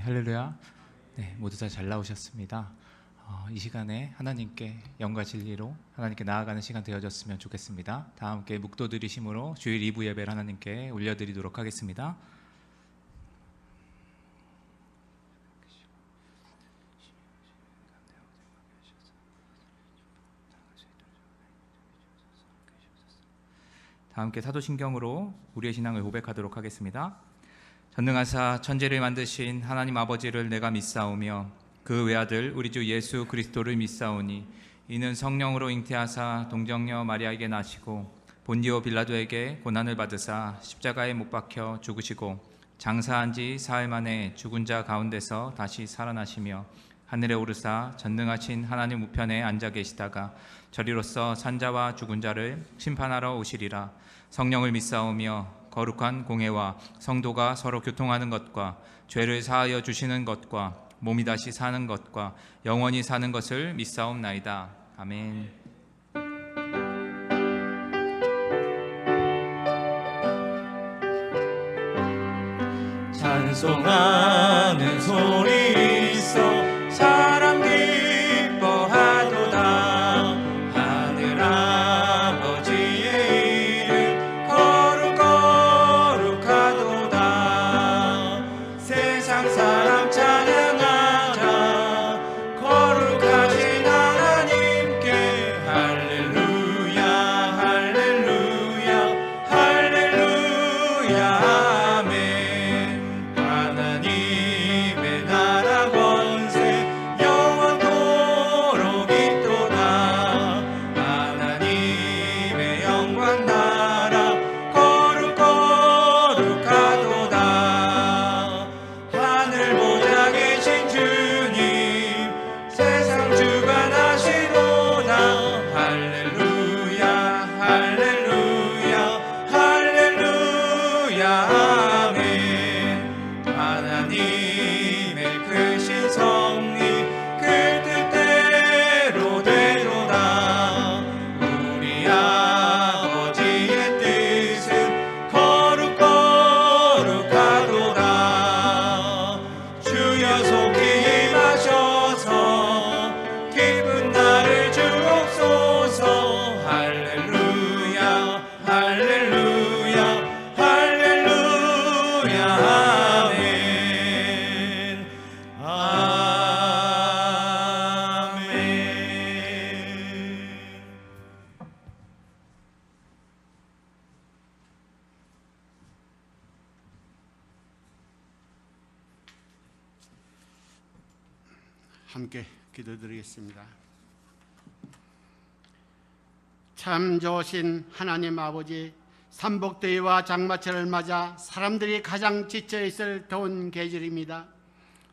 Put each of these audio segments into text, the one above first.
할렐루야. 네, 모두 다 잘 나오셨습니다. 이 시간에 하나님께 영과 진리로 하나님께 나아가는 시간 되어졌으면 좋겠습니다. 다 함께 묵도 드리심으로 주일 2부 예배를 하나님께 올려드리도록 하겠습니다. 다 함께 사도신경으로 우리의 신앙을 고백하도록 하겠습니다. 전능하사 천지를 만드신 하나님 아버지를 내가 믿사오며 그 외아들 우리 주 예수 그리스도를 믿사오니 이는 성령으로 잉태하사 동정녀 마리아에게 나시고 본디오 빌라도에게 고난을 받으사 십자가에 못 박혀 죽으시고 장사한 지 사흘 만에 죽은 자 가운데서 다시 살아나시며 하늘에 오르사 전능하신 하나님 우편에 앉아 계시다가 저리로서 산자와 죽은 자를 심판하러 오시리라. 성령을 믿사오며 거룩한 공회와 성도가 서로 교통하는 것과 죄를 사하여 주시는 것과 몸이 다시 사는 것과 영원히 사는 것을 믿사옵나이다. 아멘. 찬송하는 소리 있어 사람 기뻐하도다. 하늘 아버지의 이름 거룩하도다. 세상 사람 찬양하자. 거룩하신 하나님께 할렐루야 할렐루야 할렐루야 아멘. 하나님의 나라 권세 영원토록 있도다. 하나님의 영광 나라 거룩하도다. 하늘 보좌 계신 주님 세상 주관하시도다. 할렐루야 할렐루야 할렐루야 아멘. 하나님의 크신 섭리 그 뜻대로 되도다. 우리 아버지의 뜻은 거룩하도다. 주여 속히 임하셔서 기쁜 날을 주옵소서. 할렐루야 할렐루야 할렐루야 아멘 아멘. 함께 기도드리겠습니다. 참 좋으신 하나님 아버지, 삼복대회와 장마철을 맞아 사람들이 가장 지쳐있을 더운 계절입니다.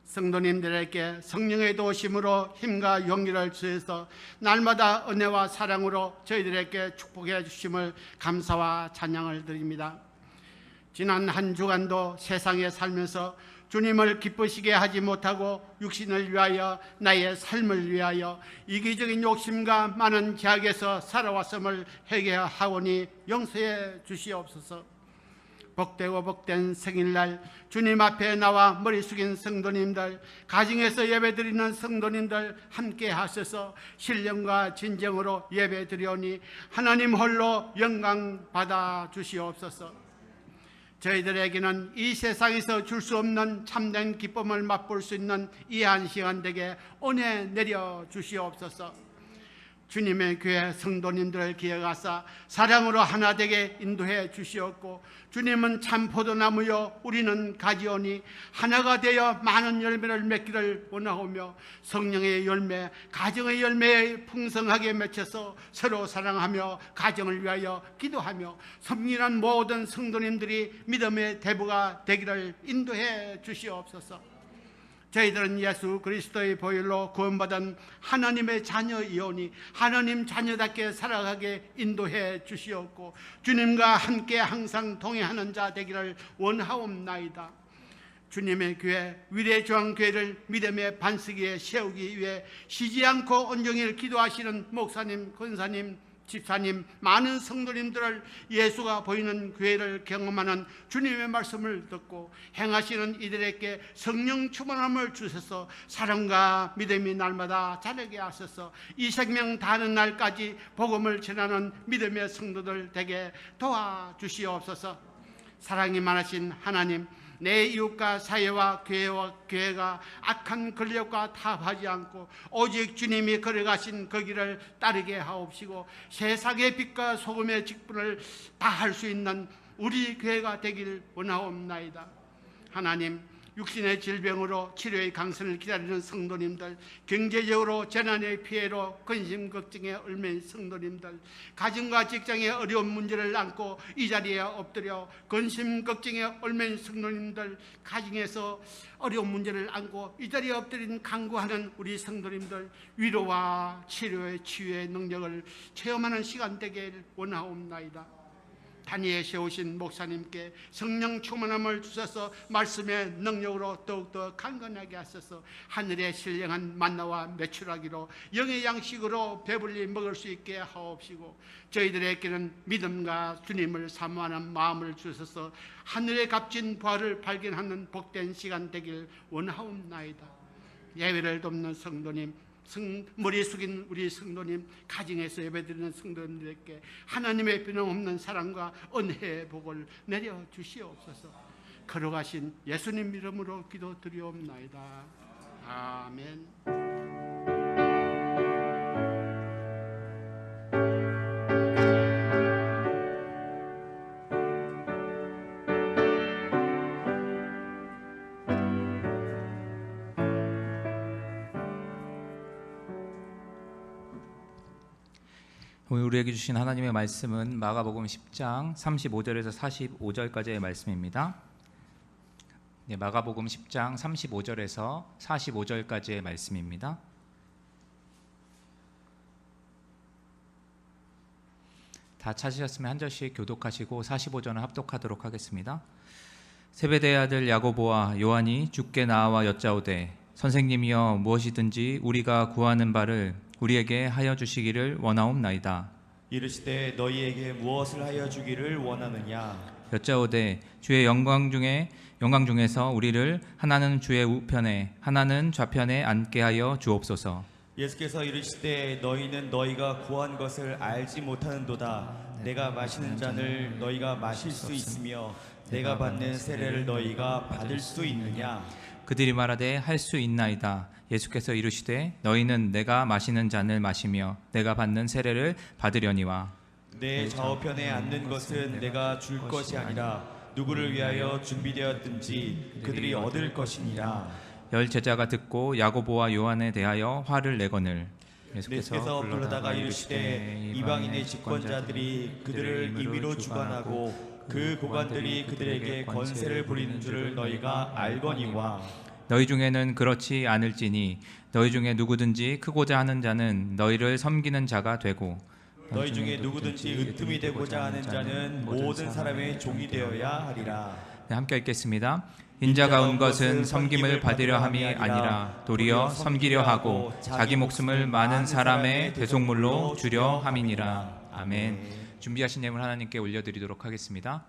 성도님들에게 성령의 도우심으로 힘과 용기를 주셔서 날마다 은혜와 사랑으로 저희들에게 축복해 주심을 감사와 찬양을 드립니다. 지난 한 주간도 세상에 살면서 주님을 기쁘시게 하지 못하고 육신을 위하여 나의 삶을 위하여 이기적인 욕심과 많은 제약에서 살아왔음을 회개하오니 용서해 주시옵소서. 복되고 복된 생일날 주님 앞에 나와 머리 숙인 성도님들, 가정에서 예배드리는 성도님들 함께 하셔서 신령과 진정으로 예배드리오니 하나님 홀로 영광 받아 주시옵소서. 저희들에게는 이 세상에서 줄 수 없는 참된 기쁨을 맛볼 수 있는 이 한 시간 되게 은혜 내려 주시옵소서. 주님의 교회 성도님들을 기억하사 사랑으로 하나 되게 인도해 주시옵고, 주님은 참 포도나무요 우리는 가지오니 하나가 되어 많은 열매를 맺기를 원하오며 성령의 열매, 가정의 열매에 풍성하게 맺혀서 서로 사랑하며 가정을 위하여 기도하며 섬기는 모든 성도님들이 믿음의 대부가 되기를 인도해 주시옵소서. 저희들은 예수 그리스도의 보혈로 구원받은 하나님의 자녀이오니 하나님 자녀답게 살아가게 인도해 주시옵고 주님과 함께 항상 동행하는 자 되기를 원하옵나이다. 주님의 교회 위대조항교회를 믿음의 반석위에 세우기 위해 쉬지 않고 온종일 기도하시는 목사님, 권사님, 집사님, 많은 성도님들을 예수가 보이는 교회를 경험하는 주님의 말씀을 듣고 행하시는 이들에게 성령 충만함을 주셔서 사랑과 믿음이 날마다 자라게 하셔서 이 생명 다하는 날까지 복음을 전하는 믿음의 성도들 되게 도와주시옵소서. 사랑이 많으신 하나님, 내 이웃과 사회와 교회가 악한 권력과 타협하지 않고 오직 주님이 걸어가신 그 길을 따르게 하옵시고 세상의 빛과 소금의 직분을 다할 수 있는 우리 교회가 되길 원하옵나이다. 하나님, 육신의 질병으로 치료의 강선을 기다리는 성도님들, 경제적으로 재난의 피해로 근심 걱정에 얽매인 성도님들, 가정과 직장의 어려운 문제를 안고 이 자리에 엎드려 근심 걱정에 얽매인 성도님들, 가정에서 어려운 문제를 안고 이 자리에 엎드린 간구하는 우리 성도님들, 위로와 치료의 치유의 능력을 체험하는 시간 되길 원하옵나이다. 단위에 세우신 목사님께 성령 충만함을 주셔서 말씀의 능력으로 더욱더 강건하게 하셔서 하늘에 신령한 만나와 메추라기로 영의 양식으로 배불리 먹을 수 있게 하옵시고 저희들에게는 믿음과 주님을 사모하는 마음을 주셔서 하늘의 값진 부활을 발견하는 복된 시간 되길 원하옵나이다. 예배를 돕는 성도님, 머리 숙인 우리 성도님, 가정에서 예배드리는 성도님들에게 하나님의 변함없는 사랑과 은혜의 복을 내려 주시옵소서. 걸어가신 예수님 이름으로 기도드리옵나이다. 아멘. 오늘 우리에게 주신 하나님의 말씀은 마가복음 10장 35절에서 45절까지의 말씀입니다. 네, 마가복음 10장 35절에서 45절까지의 말씀입니다. 다 찾으셨으면 한 절씩 교독하시고 45절은 합독하도록 하겠습니다. 세베대의 아들 야고보와 요한이 주께 나와 여짜오되 선생님이여 무엇이든지 우리가 구하는 바를 우리에게 하여 주시기를 원하옵나이다. 이르시되 너희에게 무엇을 하여 주기를 원하느냐? 여짜오되 주의 영광 중에서 우리를 하나는 주의 우편에 하나는 좌편에 앉게 하여 주옵소서. 예수께서 이르시되 너희는 너희가 구한 것을 알지 못하는도다. 내가 마시는 잔을 너희가 마실 수 있으며 내가 받는 세례를 너희가 받을 수 있느냐? 그들이 말하되 할 수 있나이다. 예수께서 이르시되 너희는 내가 마시는 잔을 마시며 내가 받는 세례를 받으려니와 내 좌우편에 앉는 것은 내가 줄 것이 아니라 누구를 위하여 준비되었든지 그들이 얻을 것이니라. 열 제자가 듣고 야고보와 요한에 대하여 화를 내거늘 예수께서 불러다가 이르시되 이방인의 집권자들이 그들을 임의로 주관하고 그 고관들이 그들에게 권세를 부리는 줄을 너희가 알거니와 너희 중에는 그렇지 않을지니 너희 중에 누구든지 크고자 하는 자는 너희를 섬기는 자가 되고 너희 중에 누구든지 으뜸이 되고자 하는 자는 모든 사람의 종이 되어야 하리라. 네, 함께 읽겠습니다. 인자가 온 것은 섬김을 받으려 함이 아니라 도리어 섬기려 하고 자기 목숨을 많은 사람의 대속물로 주려 함이니라. 아멘. 준비하신 예물 하나님께 올려드리도록 하겠습니다.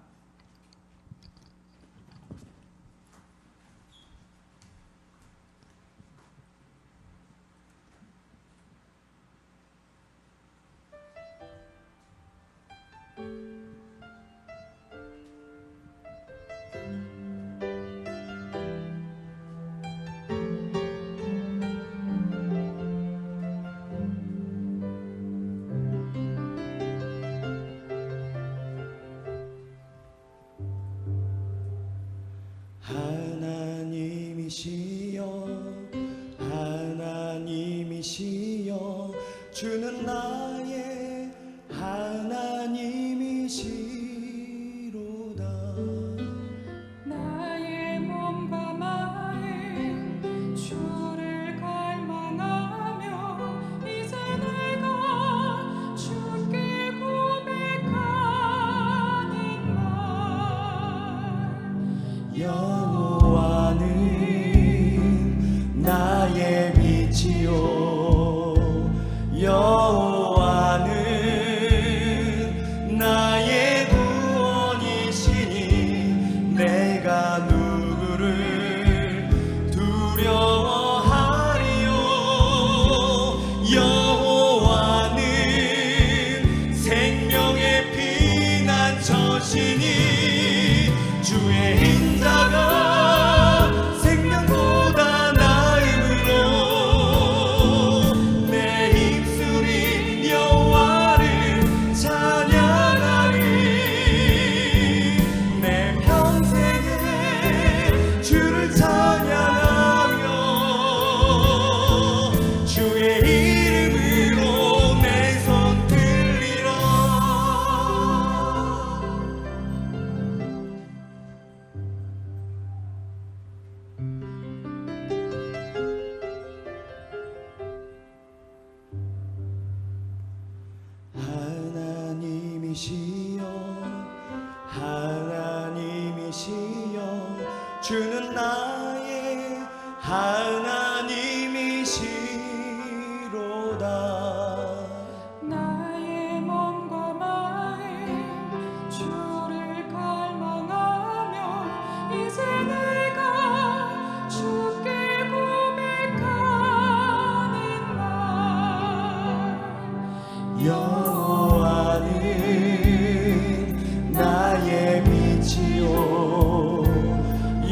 주시니 주의 인자가 생명보다 나음으로 내 입술이 여호와를 찬양하리 내 평생에 주를 찬양하며 주의 이름으로 내 손 들리라. 하나님이시여 하나님이시여 주는 나의 하나님이시로다. 나의 몸과 마음 주를 갈망하며 이제 내가 주께 고백하는 말 여호와는 나의 빛이요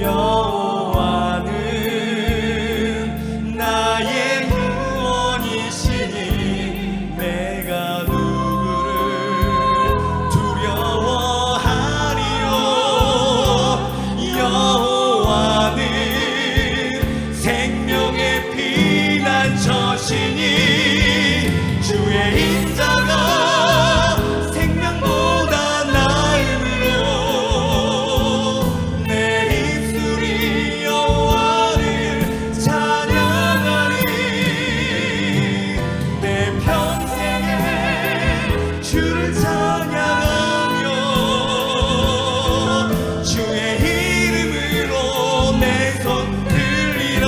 여호와는 나의 구원이시니 내가 누구를 두려워하리요. 여호와는 생명의 피난처시니 주의 인자가 생명보다 나음으로 내 입술이 여호와를 찬양하리 내 평생에 주를 찬양하며 주의 이름으로 내 손 들리라.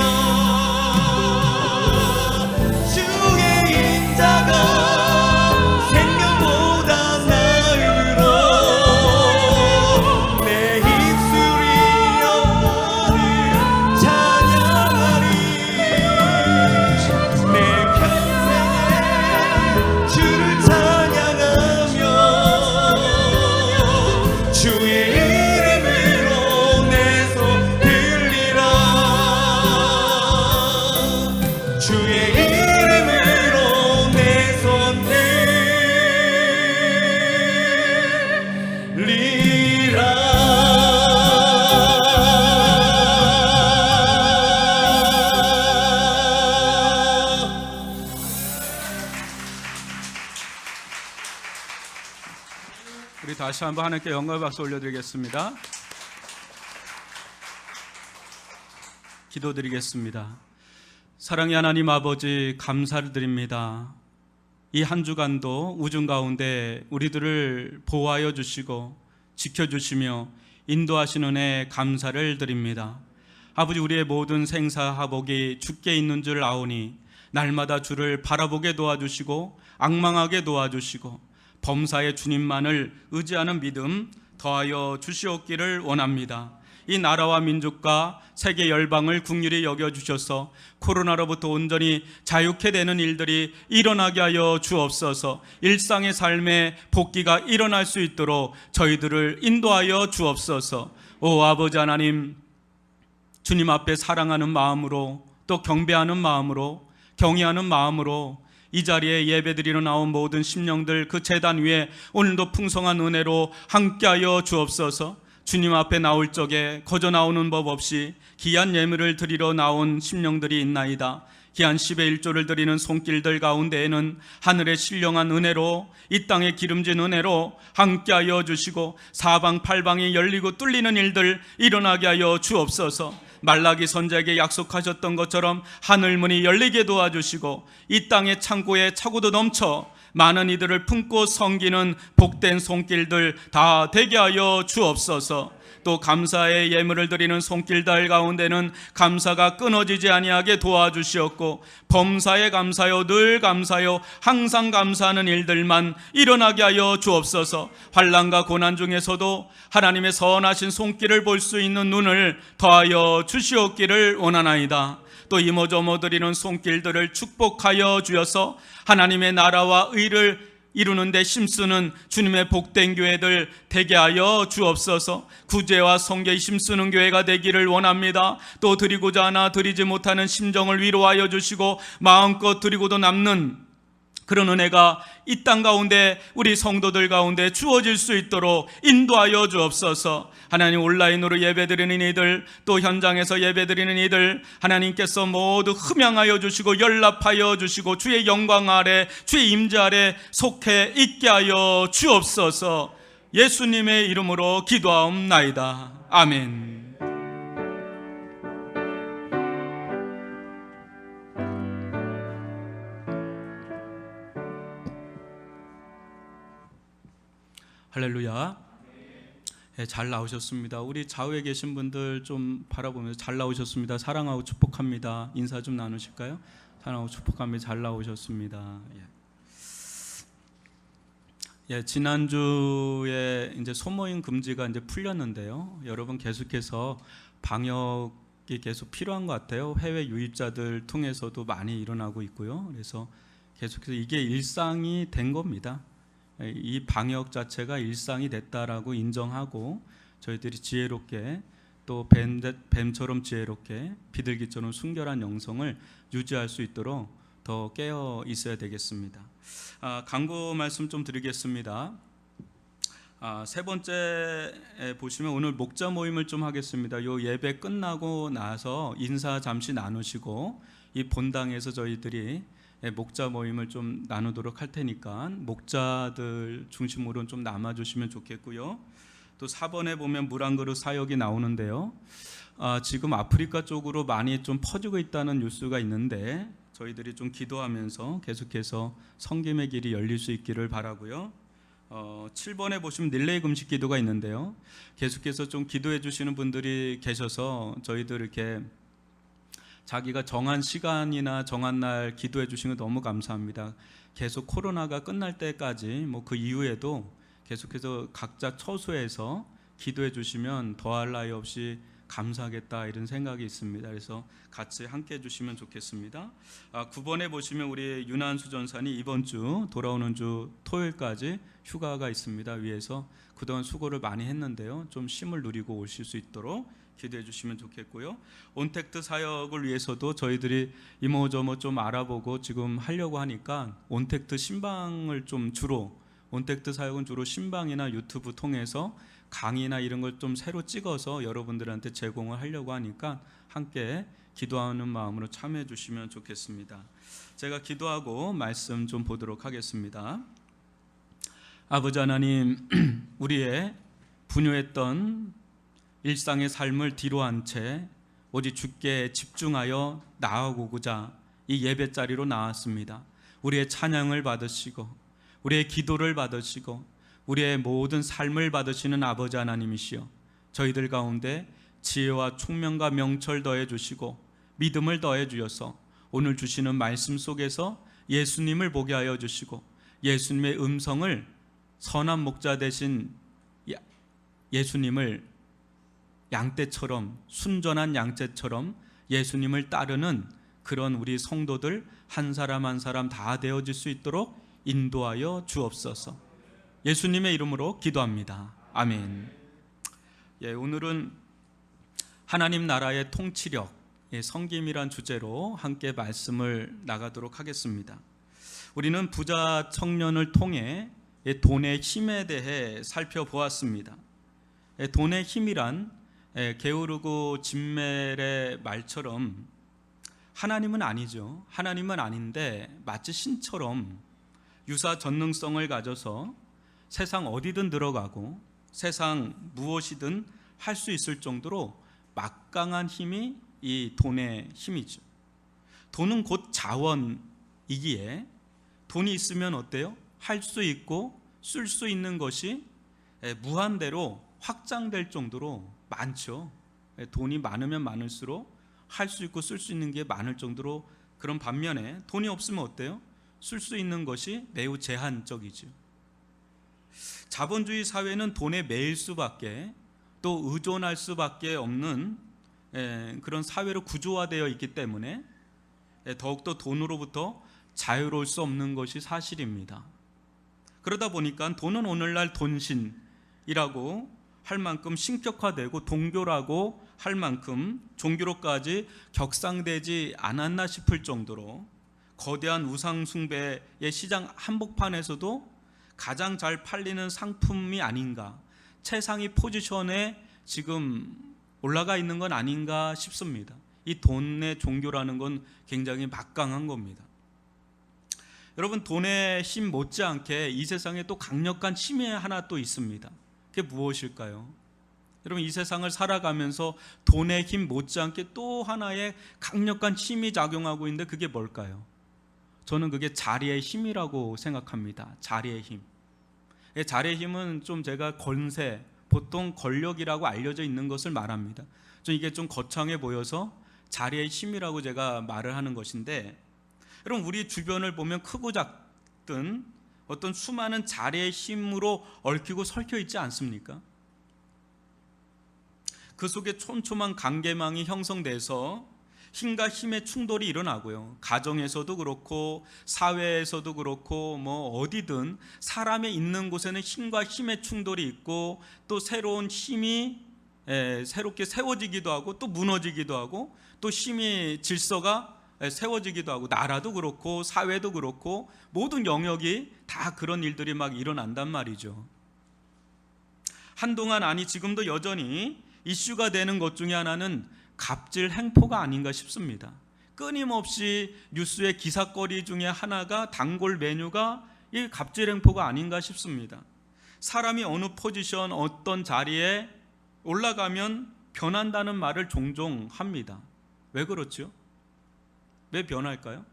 주의 인자가 생명보다 나음으로 내 입술이 여호와를 찬양하리 내 평생에 주를 찬양하며 주의 이름으로 내 손 들리라. 주의 이름으로 내 손 들리라. 우리 다시 한번 하나님께 영광의 박수 올려드리겠습니다. 기도드리겠습니다. 사랑의 하나님 아버지, 감사를 드립니다. 이 한 주간도 우중 가운데 우리들을 보호하여 주시고 지켜주시며 인도하시는 은혜 감사를 드립니다. 아버지, 우리의 모든 생사화복이 주께 있는 줄 아오니 날마다 주를 바라보게 도와주시고 악망하게 도와주시고 범사의 주님만을 의지하는 믿음 더하여 주시옵기를 원합니다. 이 나라와 민족과 세계 열방을 긍휼히 여겨주셔서 코로나로부터 온전히 자유케 되는 일들이 일어나게 하여 주옵소서. 일상의 삶에 복귀가 일어날 수 있도록 저희들을 인도하여 주옵소서. 오 아버지 하나님, 주님 앞에 사랑하는 마음으로 또 경배하는 마음으로 경외하는 마음으로 이 자리에 예배드리러 나온 모든 심령들 그 제단 위에 오늘도 풍성한 은혜로 함께하여 주옵소서. 주님 앞에 나올 적에 거저 나오는 법 없이 귀한 예물을 드리러 나온 심령들이 있나이다. 귀한 10의 1조를 드리는 손길들 가운데에는 하늘의 신령한 은혜로 이 땅의 기름진 은혜로 함께하여 주시고 사방팔방이 열리고 뚫리는 일들 일어나게 하여 주옵소서. 말라기 선지자에게 약속하셨던 것처럼 하늘문이 열리게 도와주시고 이 땅의 창고에 차고도 넘쳐 많은 이들을 품고 섬기는 복된 손길들 다 되게 하여 주옵소서. 또 감사의 예물을 드리는 손길들 가운데는 감사가 끊어지지 아니하게 도와주시었고 범사에 감사요 늘 감사요 항상 감사하는 일들만 일어나게 하여 주옵소서. 환난과 고난 중에서도 하나님의 선하신 손길을 볼 수 있는 눈을 더하여 주시옵기를 원하나이다. 또 이모저모 드리는 손길들을 축복하여 주어서 하나님의 나라와 의를 이루는 데 힘쓰는 주님의 복된 교회들 되게 하여 주옵소서. 구제와 성교에 힘쓰는 교회가 되기를 원합니다. 또 드리고자 하나 드리지 못하는 심정을 위로하여 주시고 마음껏 드리고도 남는 그런 은혜가 이 땅 가운데 우리 성도들 가운데 주어질 수 있도록 인도하여 주옵소서. 하나님, 온라인으로 예배드리는 이들, 또 현장에서 예배드리는 이들, 하나님께서 모두 흠양하여 주시고 연락하여 주시고 주의 영광 아래, 주의 임재 아래 속해 있게 하여 주옵소서. 예수님의 이름으로 기도하옵나이다. 아멘. 할렐루야. 네, 잘 나오셨습니다. 우리 좌우에 계신 분들 좀 바라보면서 잘 나오셨습니다. 사랑하고 축복합니다. 인사 좀 나누실까요? 사랑하고 축복합니다. 잘 나오셨습니다. 지난주에 이제 소모임 금지가 이제 풀렸는데요. 여러분 계속해서 방역이 계속 필요한 것 같아요. 해외 유입자들 통해서도 많이 일어나고 있고요. 그래서 계속해서 이게 일상이 된 겁니다. 이 방역 자체가 일상이 됐다라고 인정하고 저희들이 지혜롭게 또 뱀처럼 지혜롭게 비둘기처럼 순결한 영성을 유지할 수 있도록 더 깨어 있어야 되겠습니다. 강구 말씀 좀 드리겠습니다. 세 번째 보시면 오늘 목자 모임을 좀 하겠습니다. 요 예배 끝나고 나서 인사 잠시 나누시고 이 본당에서 저희들이 목자 모임을 좀 나누도록 할 테니까 목자들 중심으로 좀 남아주시면 좋겠고요. 또 4번에 보면 물 한 그릇 사역이 나오는데요. 지금 아프리카 쪽으로 많이 좀 퍼지고 있다는 뉴스가 있는데 저희들이 좀 기도하면서 계속해서 섬김의 길이 열릴 수 있기를 바라고요. 7번에 보시면 릴레이 금식 기도가 있는데요. 계속해서 좀 기도해 주시는 분들이 계셔서 저희들 이렇게 자기가 정한 시간이나 정한 날 기도해 주시는 거 너무 감사합니다. 계속 코로나가 끝날 때까지 그 이후에도 계속해서 각자 처소에서 기도해 주시면 더할 나위 없이 감사하겠다 이런 생각이 있습니다. 그래서 같이 함께 해주시면 좋겠습니다. 9번에 보시면 우리 윤한수 전사님 이번 주 돌아오는 주 토요일까지 휴가가 있습니다. 위에서 그동안 수고를 많이 했는데요. 좀 쉼을 누리고 오실 수 있도록 기도해 주시면 좋겠고요. 온택트 사역을 위해서도 저희들이 이모저모 좀 알아보고 지금 하려고 하니까 온택트 신방을 좀 주로 온택트 사역은 주로 신방이나 유튜브 통해서 강의나 이런 걸 좀 새로 찍어서 여러분들한테 제공을 하려고 하니까 함께 기도하는 마음으로 참여해 주시면 좋겠습니다. 제가 기도하고 말씀 좀 보도록 하겠습니다. 아버지 하나님, 우리의 분유했던 일상의 삶을 뒤로한 채 오직 주께 집중하여 나아오고자 이 예배 자리로 나왔습니다. 우리의 찬양을 받으시고 우리의 기도를 받으시고 우리의 모든 삶을 받으시는 아버지 하나님이시여, 저희들 가운데 지혜와 총명과 명철 더해 주시고 믿음을 더해 주셔서 오늘 주시는 말씀 속에서 예수님을 보게 하여 주시고 예수님의 음성을 선한 목자 되신 예수님을 양떼처럼 순전한 양떼처럼 예수님을 따르는 그런 우리 성도들 한 사람 한 사람 다 되어질 수 있도록 인도하여 주옵소서. 예수님의 이름으로 기도합니다. 아멘. 오늘은 하나님 나라의 통치력, 섬김이란 주제로 함께 말씀을 나가도록 하겠습니다. 우리는 부자 청년을 통해 돈의 힘에 대해 살펴보았습니다. 돈의 힘이란 게으르고 진멜의 말처럼 하나님은 아니죠. 하나님은 아닌데 마치 신처럼 유사 전능성을 가져서 세상 어디든 들어가고 세상 무엇이든 할 수 있을 정도로 막강한 힘이 이 돈의 힘이죠. 돈은 곧 자원이기에 돈이 있으면 어때요? 할 수 있고 쓸 수 있는 것이 무한대로 확장될 정도로 많죠. 돈이 많으면 많을수록 할 수 있고 쓸 수 있는 게 많을 정도로, 그런 반면에 돈이 없으면 어때요? 쓸 수 있는 것이 매우 제한적이죠. 자본주의 사회는 돈에 매일 수밖에 또 의존할 수밖에 없는 그런 사회로 구조화되어 있기 때문에 더욱더 돈으로부터 자유로울 수 없는 것이 사실입니다. 그러다 보니까 돈은 오늘날 돈신이라고 할 만큼 신격화되고 동교라고 할 만큼 종교로까지 격상되지 않았나 싶을 정도로 거대한 우상 숭배의 시장 한복판에서도 가장 잘 팔리는 상품이 아닌가, 최상위 포지션에 지금 올라가 있는 건 아닌가 싶습니다. 이 돈의 종교라는 건 굉장히 막강한 겁니다. 여러분, 돈의 힘 못지않게 이 세상에 또 강력한 힘이 하나 또 있습니다. 그게 무엇일까요? 여러분, 이 세상을 살아가면서 돈의 힘 못지않게 또 하나의 강력한 힘이 작용하고 있는데 그게 뭘까요? 저는 그게 자리의 힘이라고 생각합니다. 자리의 힘. 자리의 힘은 좀 제가 권세, 보통 권력이라고 알려져 있는 것을 말합니다. 좀 이게 좀 거창해 보여서 자리의 힘이라고 제가 말을 하는 것인데, 여러분, 우리 주변을 보면 크고 작든 어떤 수많은 자리의 힘으로 얽히고 설켜 있지 않습니까? 그 속에 촘촘한 관계망이 형성돼서 힘과 힘의 충돌이 일어나고요. 가정에서도 그렇고 사회에서도 그렇고 뭐 어디든 사람의 있는 곳에는 힘과 힘의 충돌이 있고 또 새로운 힘이 새롭게 세워지기도 하고 또 무너지기도 하고 또 힘이 질서가 세워지기도 하고 나라도 그렇고 사회도 그렇고 모든 영역이 다 그런 일들이 막 일어난단 말이죠. 한동안 아니 지금도 여전히 이슈가 되는 것 중에 하나는 갑질 행포가 아닌가 싶습니다. 끊임없이 뉴스의 기사거리 중에 하나가 단골 메뉴가 이 갑질 행포가 아닌가 싶습니다. 사람이 어느 포지션 어떤 자리에 올라가면 변한다는 말을 종종 합니다. 왜 그렇죠? 왜 변할까요?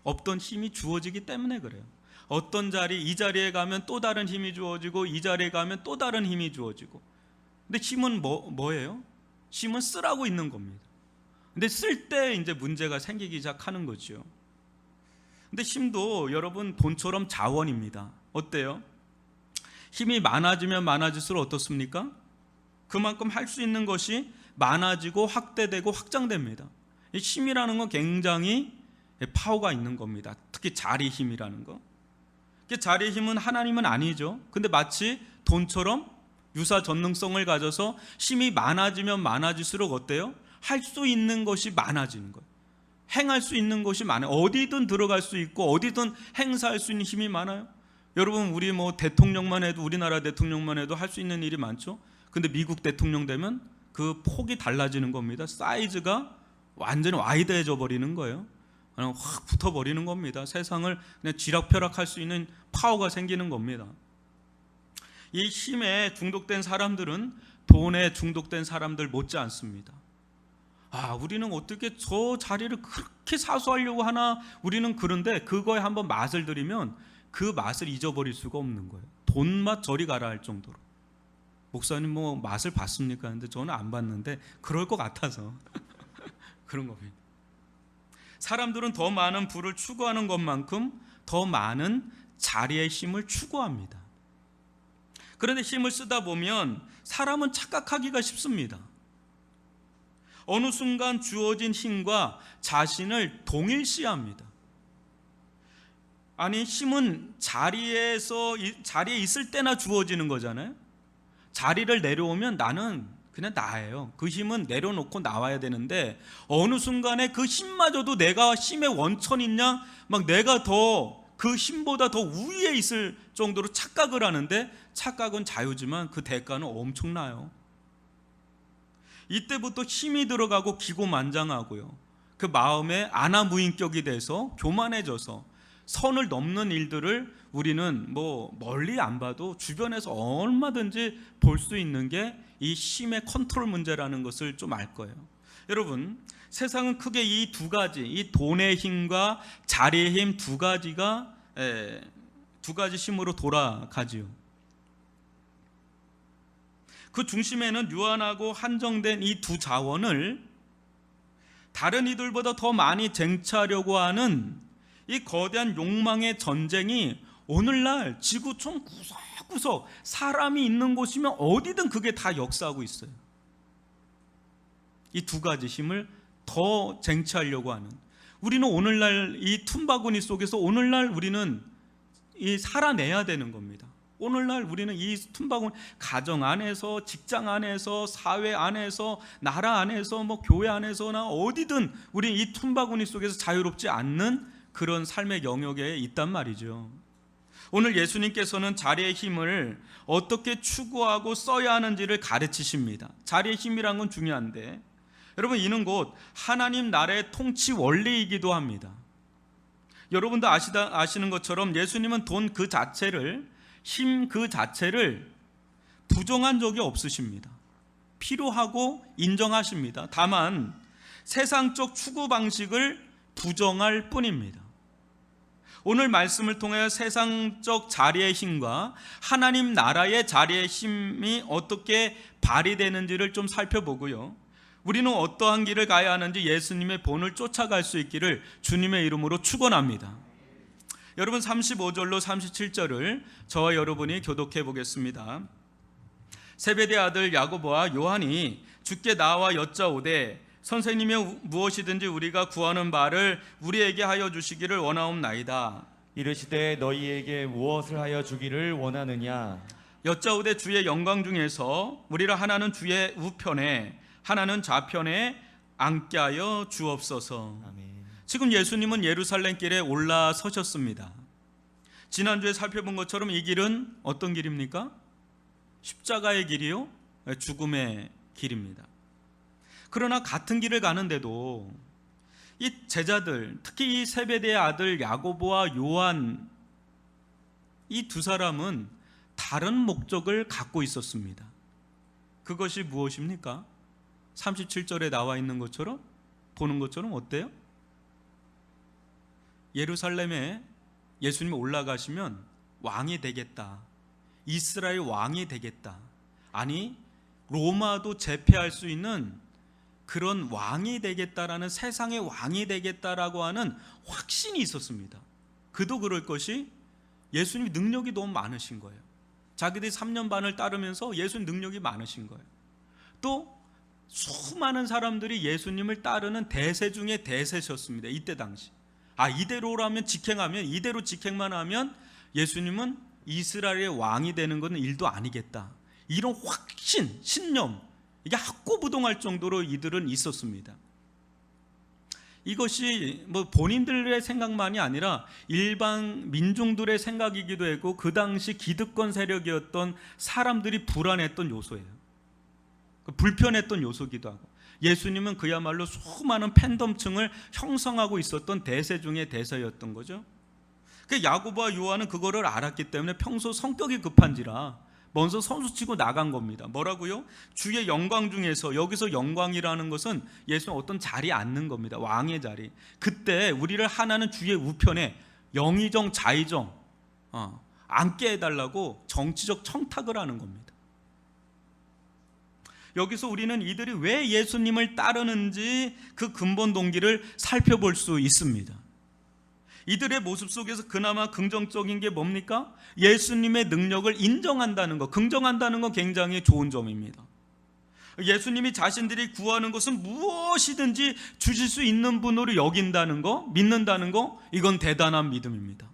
없던 힘이 주어지기 때문에 그래요. 어떤 자리, 이 자리에 가면 또 다른 힘이 주어지고 이 자리에 가면 또 다른 힘이 주어지고. 근데 힘은 뭐예요? 힘은 쓰라고 있는 겁니다. 근데 쓸 때 이제 문제가 생기기 시작하는 거죠. 근데 힘도 여러분 돈처럼 자원입니다. 어때요? 힘이 많아지면 많아질수록 어떻습니까? 그만큼 할 수 있는 것이 많아지고 확대되고 확장됩니다. 이 힘이라는 건 굉장히 파워가 있는 겁니다. 특히 자리 힘이라는 거. 자리의 힘은 하나님은 아니죠. 근데 마치 돈처럼 유사 전능성을 가져서 힘이 많아지면 많아질수록 어때요? 할 수 있는 것이 많아지는 거예요. 행할 수 있는 것이 많아요. 어디든 들어갈 수 있고 어디든 행사할 수 있는 힘이 많아요. 여러분, 우리 뭐 대통령만 해도, 우리나라 대통령만 해도 할 수 있는 일이 많죠. 근데 미국 대통령 되면 그 폭이 달라지는 겁니다. 사이즈가 완전히 와이드해져 버리는 거예요. 그냥 확 붙어버리는 겁니다. 세상을 그냥 쥐락펴락할 수 있는 파워가 생기는 겁니다. 이 힘에 중독된 사람들은 돈에 중독된 사람들 못지 않습니다. 우리는 어떻게 저 자리를 그렇게 사수하려고 하나, 우리는 그런데 그거에 한번 맛을 들이면 그 맛을 잊어버릴 수가 없는 거예요. 돈맛 저리 가라 할 정도로. 목사님 뭐 맛을 봤습니까? 근데 저는 안 봤는데 그럴 것 같아서 그런 겁니다. 사람들은 더 많은 부를 추구하는 것만큼 더 많은 자리의 힘을 추구합니다. 그런데 힘을 쓰다 보면 사람은 착각하기가 쉽습니다. 어느 순간 주어진 힘과 자신을 동일시합니다. 아니, 힘은 자리에 있을 때나 주어지는 거잖아요. 자리를 내려오면 나는 그냥 나예요. 그 힘은 내려놓고 나와야 되는데 어느 순간에 그 힘마저도 내가 힘의 원천인 양 막 내가 더 그 힘보다 더 우위에 있을 정도로 착각을 하는데, 착각은 자유지만 그 대가는 엄청나요. 이때부터 힘이 들어가고 기고만장하고요. 그 마음에 안하무인격이 돼서 교만해져서 선을 넘는 일들을 우리는 뭐 멀리 안 봐도 주변에서 얼마든지 볼 수 있는 게 이 힘의 컨트롤 문제라는 것을 좀 알 거예요. 여러분, 세상은 크게 이 두 가지, 이 돈의 힘과 자리의 힘 두 가지 힘으로 돌아가지요. 그 중심에는 유한하고 한정된 이 두 자원을 다른 이들보다 더 많이 쟁취하려고 하는 이 거대한 욕망의 전쟁이 오늘날 지구촌 구석구석 사람이 있는 곳이면 어디든 그게 다 역사하고 있어요. 이 두 가지 힘을 더 쟁취하려고 하는, 우리는 오늘날 이 틈바구니 속에서 오늘날 우리는 살아내야 되는 겁니다. 오늘날 우리는 이 tum박은 가정 안에서, 직장 안에서, 사회 안에서, 나라 안에서, 교회 안에서나 어디든 우리 이 tum바구니 속에서 자유롭지 않는 그런 삶의 영역에 있단 말이죠. 오늘 예수님께서는 자리의 힘을 어떻게 추구하고 써야 하는지를 가르치십니다. 자리의 힘이란 건 중요한데, 여러분, 이는 곧 하나님 나라의 통치 원리이기도 합니다. 여러분도 아시는 것처럼 예수님은 돈 그 자체를, 힘 그 자체를 부정한 적이 없으십니다. 필요하고 인정하십니다. 다만 세상적 추구 방식을 부정할 뿐입니다. 오늘 말씀을 통해 세상적 자리의 힘과 하나님 나라의 자리의 힘이 어떻게 발휘되는지를 좀 살펴보고요, 우리는 어떠한 길을 가야 하는지 예수님의 본을 쫓아갈 수 있기를 주님의 이름으로 축원합니다. 여러분, 35절로 37절을 저와 여러분이 교독해 보겠습니다. 세베대 아들 야고보와 요한이 주께 나와 여짜오되 선생님이 무엇이든지 우리가 구하는 바를 우리에게 하여 주시기를 원하옵나이다. 이르시되 너희에게 무엇을 하여 주기를 원하느냐? 여짜오되 주의 영광 중에서 우리를 하나는 주의 우편에 하나는 좌편에 앉게 하여 주옵소서. 아멘. 지금 예수님은 예루살렘 길에 올라서셨습니다. 지난주에 살펴본 것처럼 이 길은 어떤 길입니까? 십자가의 길이요, 죽음의 길입니다. 그러나 같은 길을 가는데도 이 제자들, 특히 이 세베대의 아들 야고보와 요한, 이 두 사람은 다른 목적을 갖고 있었습니다. 그것이 무엇입니까? 37절에 나와 있는 것처럼, 보는 것처럼 어때요? 예루살렘에 예수님이 올라가시면 왕이 되겠다, 이스라엘 왕이 되겠다, 아니 로마도 제패할 수 있는 그런 왕이 되겠다라는, 세상의 왕이 되겠다라고 하는 확신이 있었습니다. 그도 그럴 것이 예수님 능력이 너무 많으신 거예요. 자기들이 3년 반을 따르면서 예수님 능력이 많으신 거예요. 또 수많은 사람들이 예수님을 따르는 대세 중에 대세셨습니다. 이때 당시. 이대로라면 직행하면, 이대로 직행만 하면 예수님은 이스라엘의 왕이 되는 것은 일도 아니겠다, 이런 확신, 신념, 이게 학고부동할 정도로 이들은 있었습니다. 이것이 본인들의 생각만이 아니라 일반 민중들의 생각이기도 했고, 그 당시 기득권 세력이었던 사람들이 불안했던 요소예요. 불편했던 요소기도 하고, 예수님은 그야말로 수많은 팬덤층을 형성하고 있었던 대세 중에 대세였던 거죠. 야고보와 요한은 그거를 알았기 때문에 평소 성격이 급한지라 먼저 선수치고 나간 겁니다. 뭐라고요? 주의 영광 중에서, 여기서 영광이라는 것은 예수는 어떤 자리에 앉는 겁니다. 왕의 자리. 그때 우리를 하나는 주의 우편에 영의정 자의정 앉게 해달라고 정치적 청탁을 하는 겁니다. 여기서 우리는 이들이 왜 예수님을 따르는지 그 근본 동기를 살펴볼 수 있습니다. 이들의 모습 속에서 그나마 긍정적인 게 뭡니까? 예수님의 능력을 인정한다는 것, 긍정한다는 건 굉장히 좋은 점입니다. 예수님이 자신들이 구하는 것은 무엇이든지 주실 수 있는 분으로 여긴다는 거, 믿는다는 거, 이건 대단한 믿음입니다.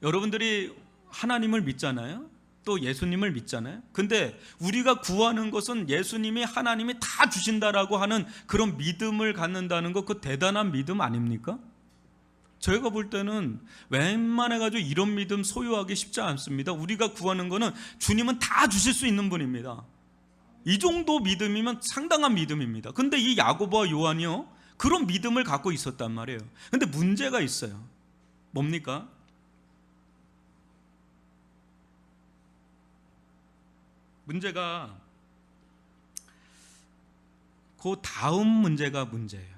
여러분들이 하나님을 믿잖아요. 또 예수님을 믿잖아요. 근데 우리가 구하는 것은 예수님이, 하나님이 다 주신다라고 하는 그런 믿음을 갖는다는 것, 그 대단한 믿음 아닙니까? 저희가 볼 때는 웬만해가지고 이런 믿음 소유하기 쉽지 않습니다. 우리가 구하는 거는 주님은 다 주실 수 있는 분입니다. 이 정도 믿음이면 상당한 믿음입니다. 근데 이 야고보와 요한이요, 그런 믿음을 갖고 있었단 말이에요. 근데 문제가 있어요. 뭡니까? 문제가 그 다음 문제가 문제예요.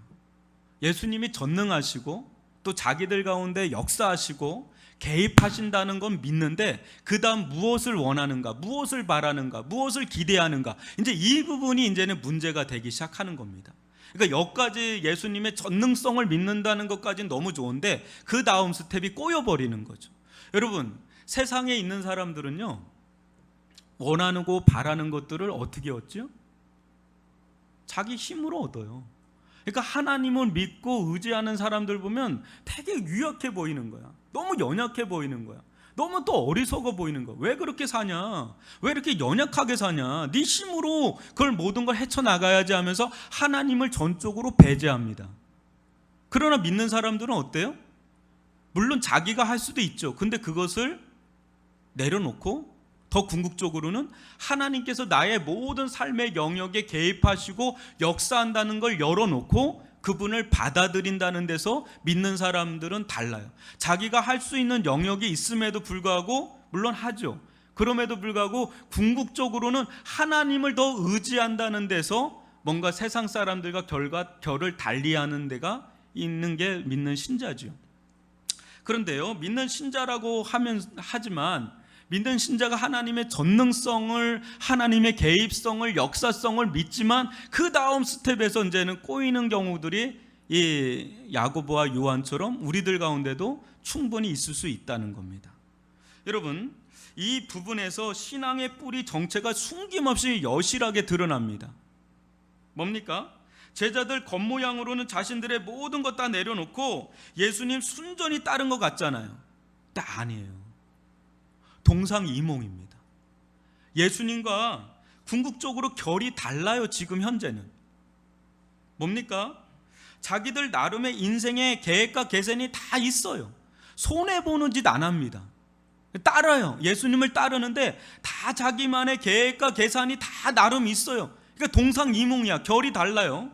예수님이 전능하시고 또 자기들 가운데 역사하시고 개입하신다는 건 믿는데, 그 다음 무엇을 원하는가, 무엇을 바라는가, 무엇을 기대하는가, 이제 이 부분이 이제는 문제가 되기 시작하는 겁니다. 그러니까 여기까지 예수님의 전능성을 믿는다는 것까지는 너무 좋은데, 그 다음 스텝이 꼬여버리는 거죠. 여러분, 세상에 있는 사람들은요, 원하고 바라는 것들을 어떻게 얻죠? 자기 힘으로 얻어요. 그러니까 하나님을 믿고 의지하는 사람들 보면 되게 유약해 보이는 거야. 너무 연약해 보이는 거야. 너무 또 어리석어 보이는 거야. 왜 그렇게 사냐? 왜 이렇게 연약하게 사냐? 네 힘으로 그걸 모든 걸 헤쳐나가야지 하면서 하나님을 전적으로 배제합니다. 그러나 믿는 사람들은 어때요? 물론 자기가 할 수도 있죠. 근데 그것을 내려놓고 더 궁극적으로는 하나님께서 나의 모든 삶의 영역에 개입하시고 역사한다는 걸 열어놓고 그분을 받아들인다는 데서 믿는 사람들은 달라요. 자기가 할 수 있는 영역이 있음에도 불구하고, 물론 하죠. 그럼에도 불구하고 궁극적으로는 하나님을 더 의지한다는 데서 뭔가 세상 사람들과 결을 달리하는 데가 있는 게 믿는 신자죠. 그런데요, 믿는 신자라고 하지만 믿는 신자가 하나님의 전능성을, 하나님의 개입성을, 역사성을 믿지만 그 다음 스텝에서 이제는 꼬이는 경우들이 이 야고보와 요한처럼 우리들 가운데도 충분히 있을 수 있다는 겁니다. 여러분, 이 부분에서 신앙의 뿌리 정체가 숨김없이 여실하게 드러납니다. 뭡니까? 제자들 겉모양으로는 자신들의 모든 것 다 내려놓고 예수님 순전히 따른 것 같잖아요. 근데 아니에요. 동상이몽입니다. 예수님과 궁극적으로 결이 달라요. 지금 현재는 뭡니까? 자기들 나름의 인생의 계획과 계산이 다 있어요. 손해보는 짓 안 합니다. 따라요. 예수님을 따르는데 다 자기만의 계획과 계산이 다 나름 있어요. 그러니까 동상이몽이야. 결이 달라요.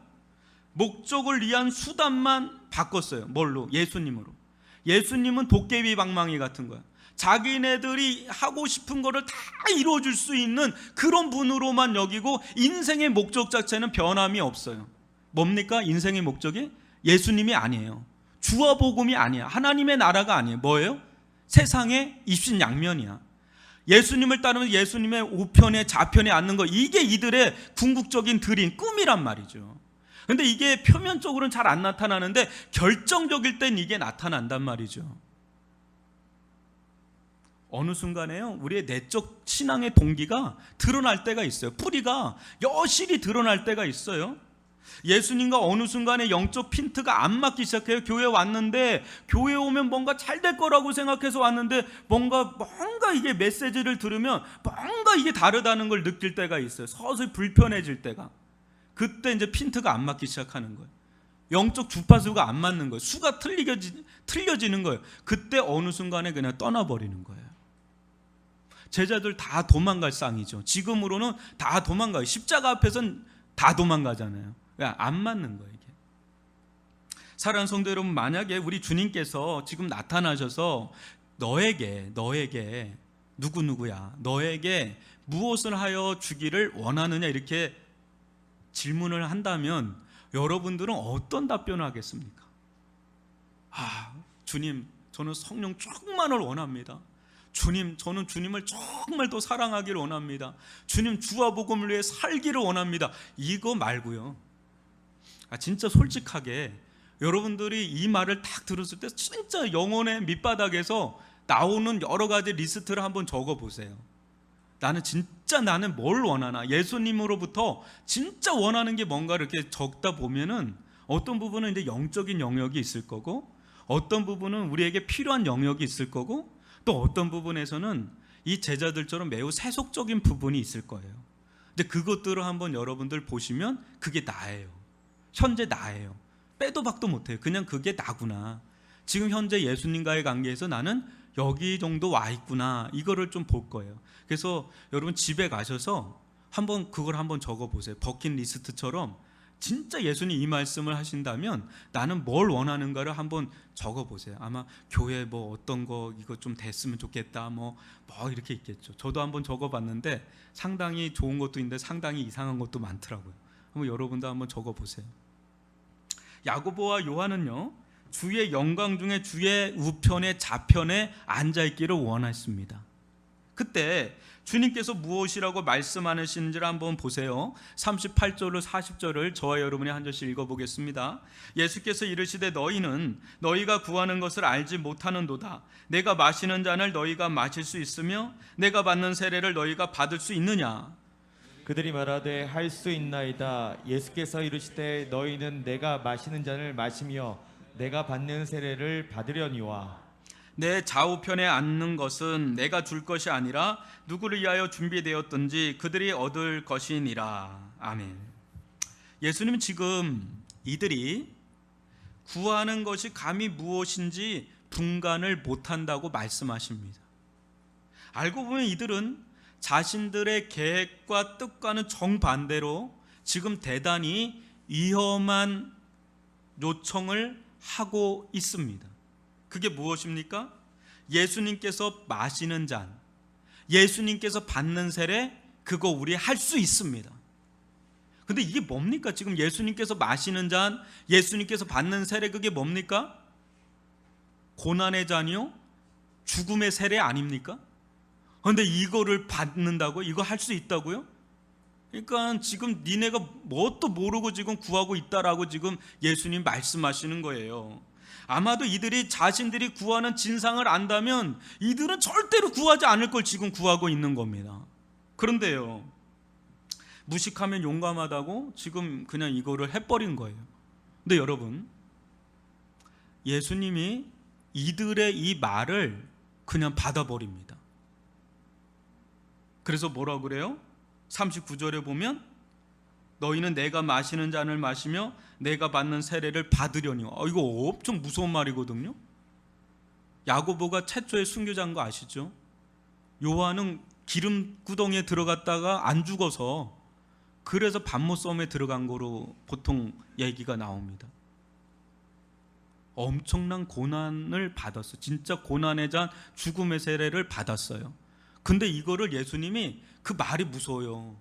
목적을 위한 수단만 바꿨어요. 뭘로? 예수님으로. 예수님은 도깨비 방망이 같은 거야. 자기네들이 하고 싶은 거를 다 이루어줄 수 있는 그런 분으로만 여기고 인생의 목적 자체는 변함이 없어요. 뭡니까? 인생의 목적이 예수님이 아니에요. 주와 복음이 아니야. 하나님의 나라가 아니에요. 뭐예요? 세상의 입신양면이야. 예수님을 따르면 예수님의 우편에 좌편에 앉는 거, 이게 이들의 궁극적인 드림, 꿈이란 말이죠. 근데 이게 표면적으로는 잘 안 나타나는데 결정적일 땐 이게 나타난단 말이죠. 어느 순간에요, 우리의 내적 신앙의 동기가 드러날 때가 있어요. 뿌리가 여실히 드러날 때가 있어요. 예수님과 어느 순간에 영적 핀트가 안 맞기 시작해요. 교회 왔는데, 교회 오면 뭔가 잘 될 거라고 생각해서 왔는데 뭔가 이게 메시지를 들으면 뭔가 이게 다르다는 걸 느낄 때가 있어요. 서서히 불편해질 때가. 그때 이제 핀트가 안 맞기 시작하는 거예요. 영적 주파수가 안 맞는 거예요. 수가 틀려지는 거예요. 그때 어느 순간에 그냥 떠나버리는 거예요. 제자들 다 도망갈 쌍이죠. 지금으로는 다 도망가요. 십자가 앞에서는 다 도망가잖아요. 안 맞는 거예요, 이게. 사랑하는 성도 여러분, 만약에 우리 주님께서 지금 나타나셔서 너에게 누구야? 너에게 무엇을 하여 주기를 원하느냐? 이렇게 질문을 한다면 여러분들은 어떤 답변을 하겠습니까? 주님, 저는 성령 충만을 원합니다. 주님, 저는 주님을 정말 더 사랑하기를 원합니다. 주님, 주와 복음을 위해 살기를 원합니다. 이거 말고요. 진짜 솔직하게 여러분들이 이 말을 딱 들었을 때 진짜 영혼의 밑바닥에서 나오는 여러 가지 리스트를 한번 적어보세요. 나는 뭘 원하나? 예수님으로부터 진짜 원하는 게 뭔가 이렇게 적다 보면은 어떤 부분은 이제 영적인 영역이 있을 거고, 어떤 부분은 우리에게 필요한 영역이 있을 거고, 또 어떤 부분에서는 이 제자들처럼 매우 세속적인 부분이 있을 거예요. 근데 그것들을 한번 여러분들 보시면 그게 나예요. 현재 나예요. 빼도 박도 못해요. 그냥 그게 나구나. 지금 현재 예수님과의 관계에서 나는 여기 정도 와 있구나. 이거를 좀 볼 거예요. 그래서 여러분 집에 가셔서 그걸 한번 적어보세요. 버킷리스트처럼 진짜 예수님 이 말씀을 하신다면 나는 뭘 원하는가를 한번 적어보세요. 아마 교회 뭐 어떤 거 이거 좀 됐으면 좋겠다 뭐 이렇게 있겠죠. 저도 한번 적어봤는데 상당히 좋은 것도 있는데 상당히 이상한 것도 많더라고요. 한번 여러분도 한번 적어보세요. 야고보와 요한은요, 주의 영광 중에 주의 우편에 좌편에 앉아있기를 원했습니다. 그때 주님께서 무엇이라고 말씀하시는지를 한번 보세요. 38절로 40절을 저와 여러분이 한 절씩 읽어보겠습니다. 예수께서 이르시되 너희는 너희가 구하는 것을 알지 못하는도다. 내가 마시는 잔을 너희가 마실 수 있으며 내가 받는 세례를 너희가 받을 수 있느냐? 그들이 말하되 할 수 있나이다. 예수께서 이르시되 너희는 내가 마시는 잔을 마시며 내가 받는 세례를 받으려니와. 내 좌우편에 앉는 것은 내가 줄 것이 아니라 누구를 위하여 준비되었든지 그들이 얻을 것이니라. 아멘. 예수님은 지금 이들이 구하는 것이 감히 무엇인지 분간을 못한다고 말씀하십니다. 알고 보면 이들은 자신들의 계획과 뜻과는 정반대로 지금 대단히 위험한 요청을 하고 있습니다. 그게 무엇입니까? 예수님께서 마시는 잔, 예수님께서 받는 세례, 그거 우리 할 수 있습니다. 근데 이게 뭡니까? 지금 예수님께서 마시는 잔, 예수님께서 받는 세례, 그게 뭡니까? 고난의 잔이요? 죽음의 세례 아닙니까? 그런데 이거를 받는다고? 이거 할 수 있다고요? 그러니까 지금 니네가 뭣도 모르고 지금 구하고 있다라고 지금 예수님 말씀하시는 거예요. 아마도 이들이 자신들이 구하는 진상을 안다면 이들은 절대로 구하지 않을 걸 지금 구하고 있는 겁니다. 그런데요, 무식하면 용감하다고 지금 그냥 이거를 해버린 거예요. 근데 여러분, 예수님이 이들의 이 말을 그냥 받아버립니다. 그래서 뭐라고 그래요? 39절에 보면 너희는 내가 마시는 잔을 마시며 내가 받는 세례를 받으려니. 이거 엄청 무서운 말이거든요. 야고보가 최초의 순교자인 거 아시죠? 요한은 기름 구덩이에 들어갔다가 안 죽어서 그래서 반모섬에 들어간 거로 보통 얘기가 나옵니다. 엄청난 고난을 받았어요. 진짜 고난의 잔, 죽음의 세례를 받았어요. 근데 이거를 예수님이, 그 말이 무서워요.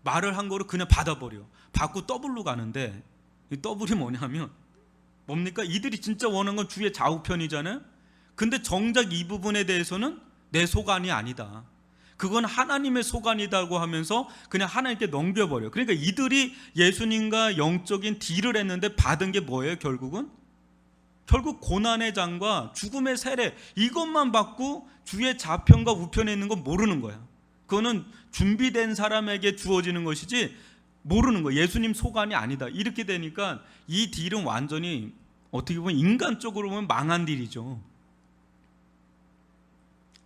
말을 한 거를 그냥 받아버려. 받고 더블로 가는데, 이 더블이 뭐냐면 뭡니까? 이들이 진짜 원하는 건 주의 좌우편이잖아요. 근데 정작 이 부분에 대해서는 내 소관이 아니다, 그건 하나님의 소관이라고 하면서 그냥 하나님께 넘겨버려요. 그러니까 이들이 예수님과 영적인 딜을 했는데 받은 게 뭐예요? 결국 고난의 잔과 죽음의 세례, 이것만 받고 주의 좌편과 우편에 있는 건 모르는 거야. 그거는 준비된 사람에게 주어지는 것이지 모르는 거야. 예수님 소관이 아니다. 이렇게 되니까 이 딜은 완전히 어떻게 보면 인간적으로 보면 망한 딜이죠.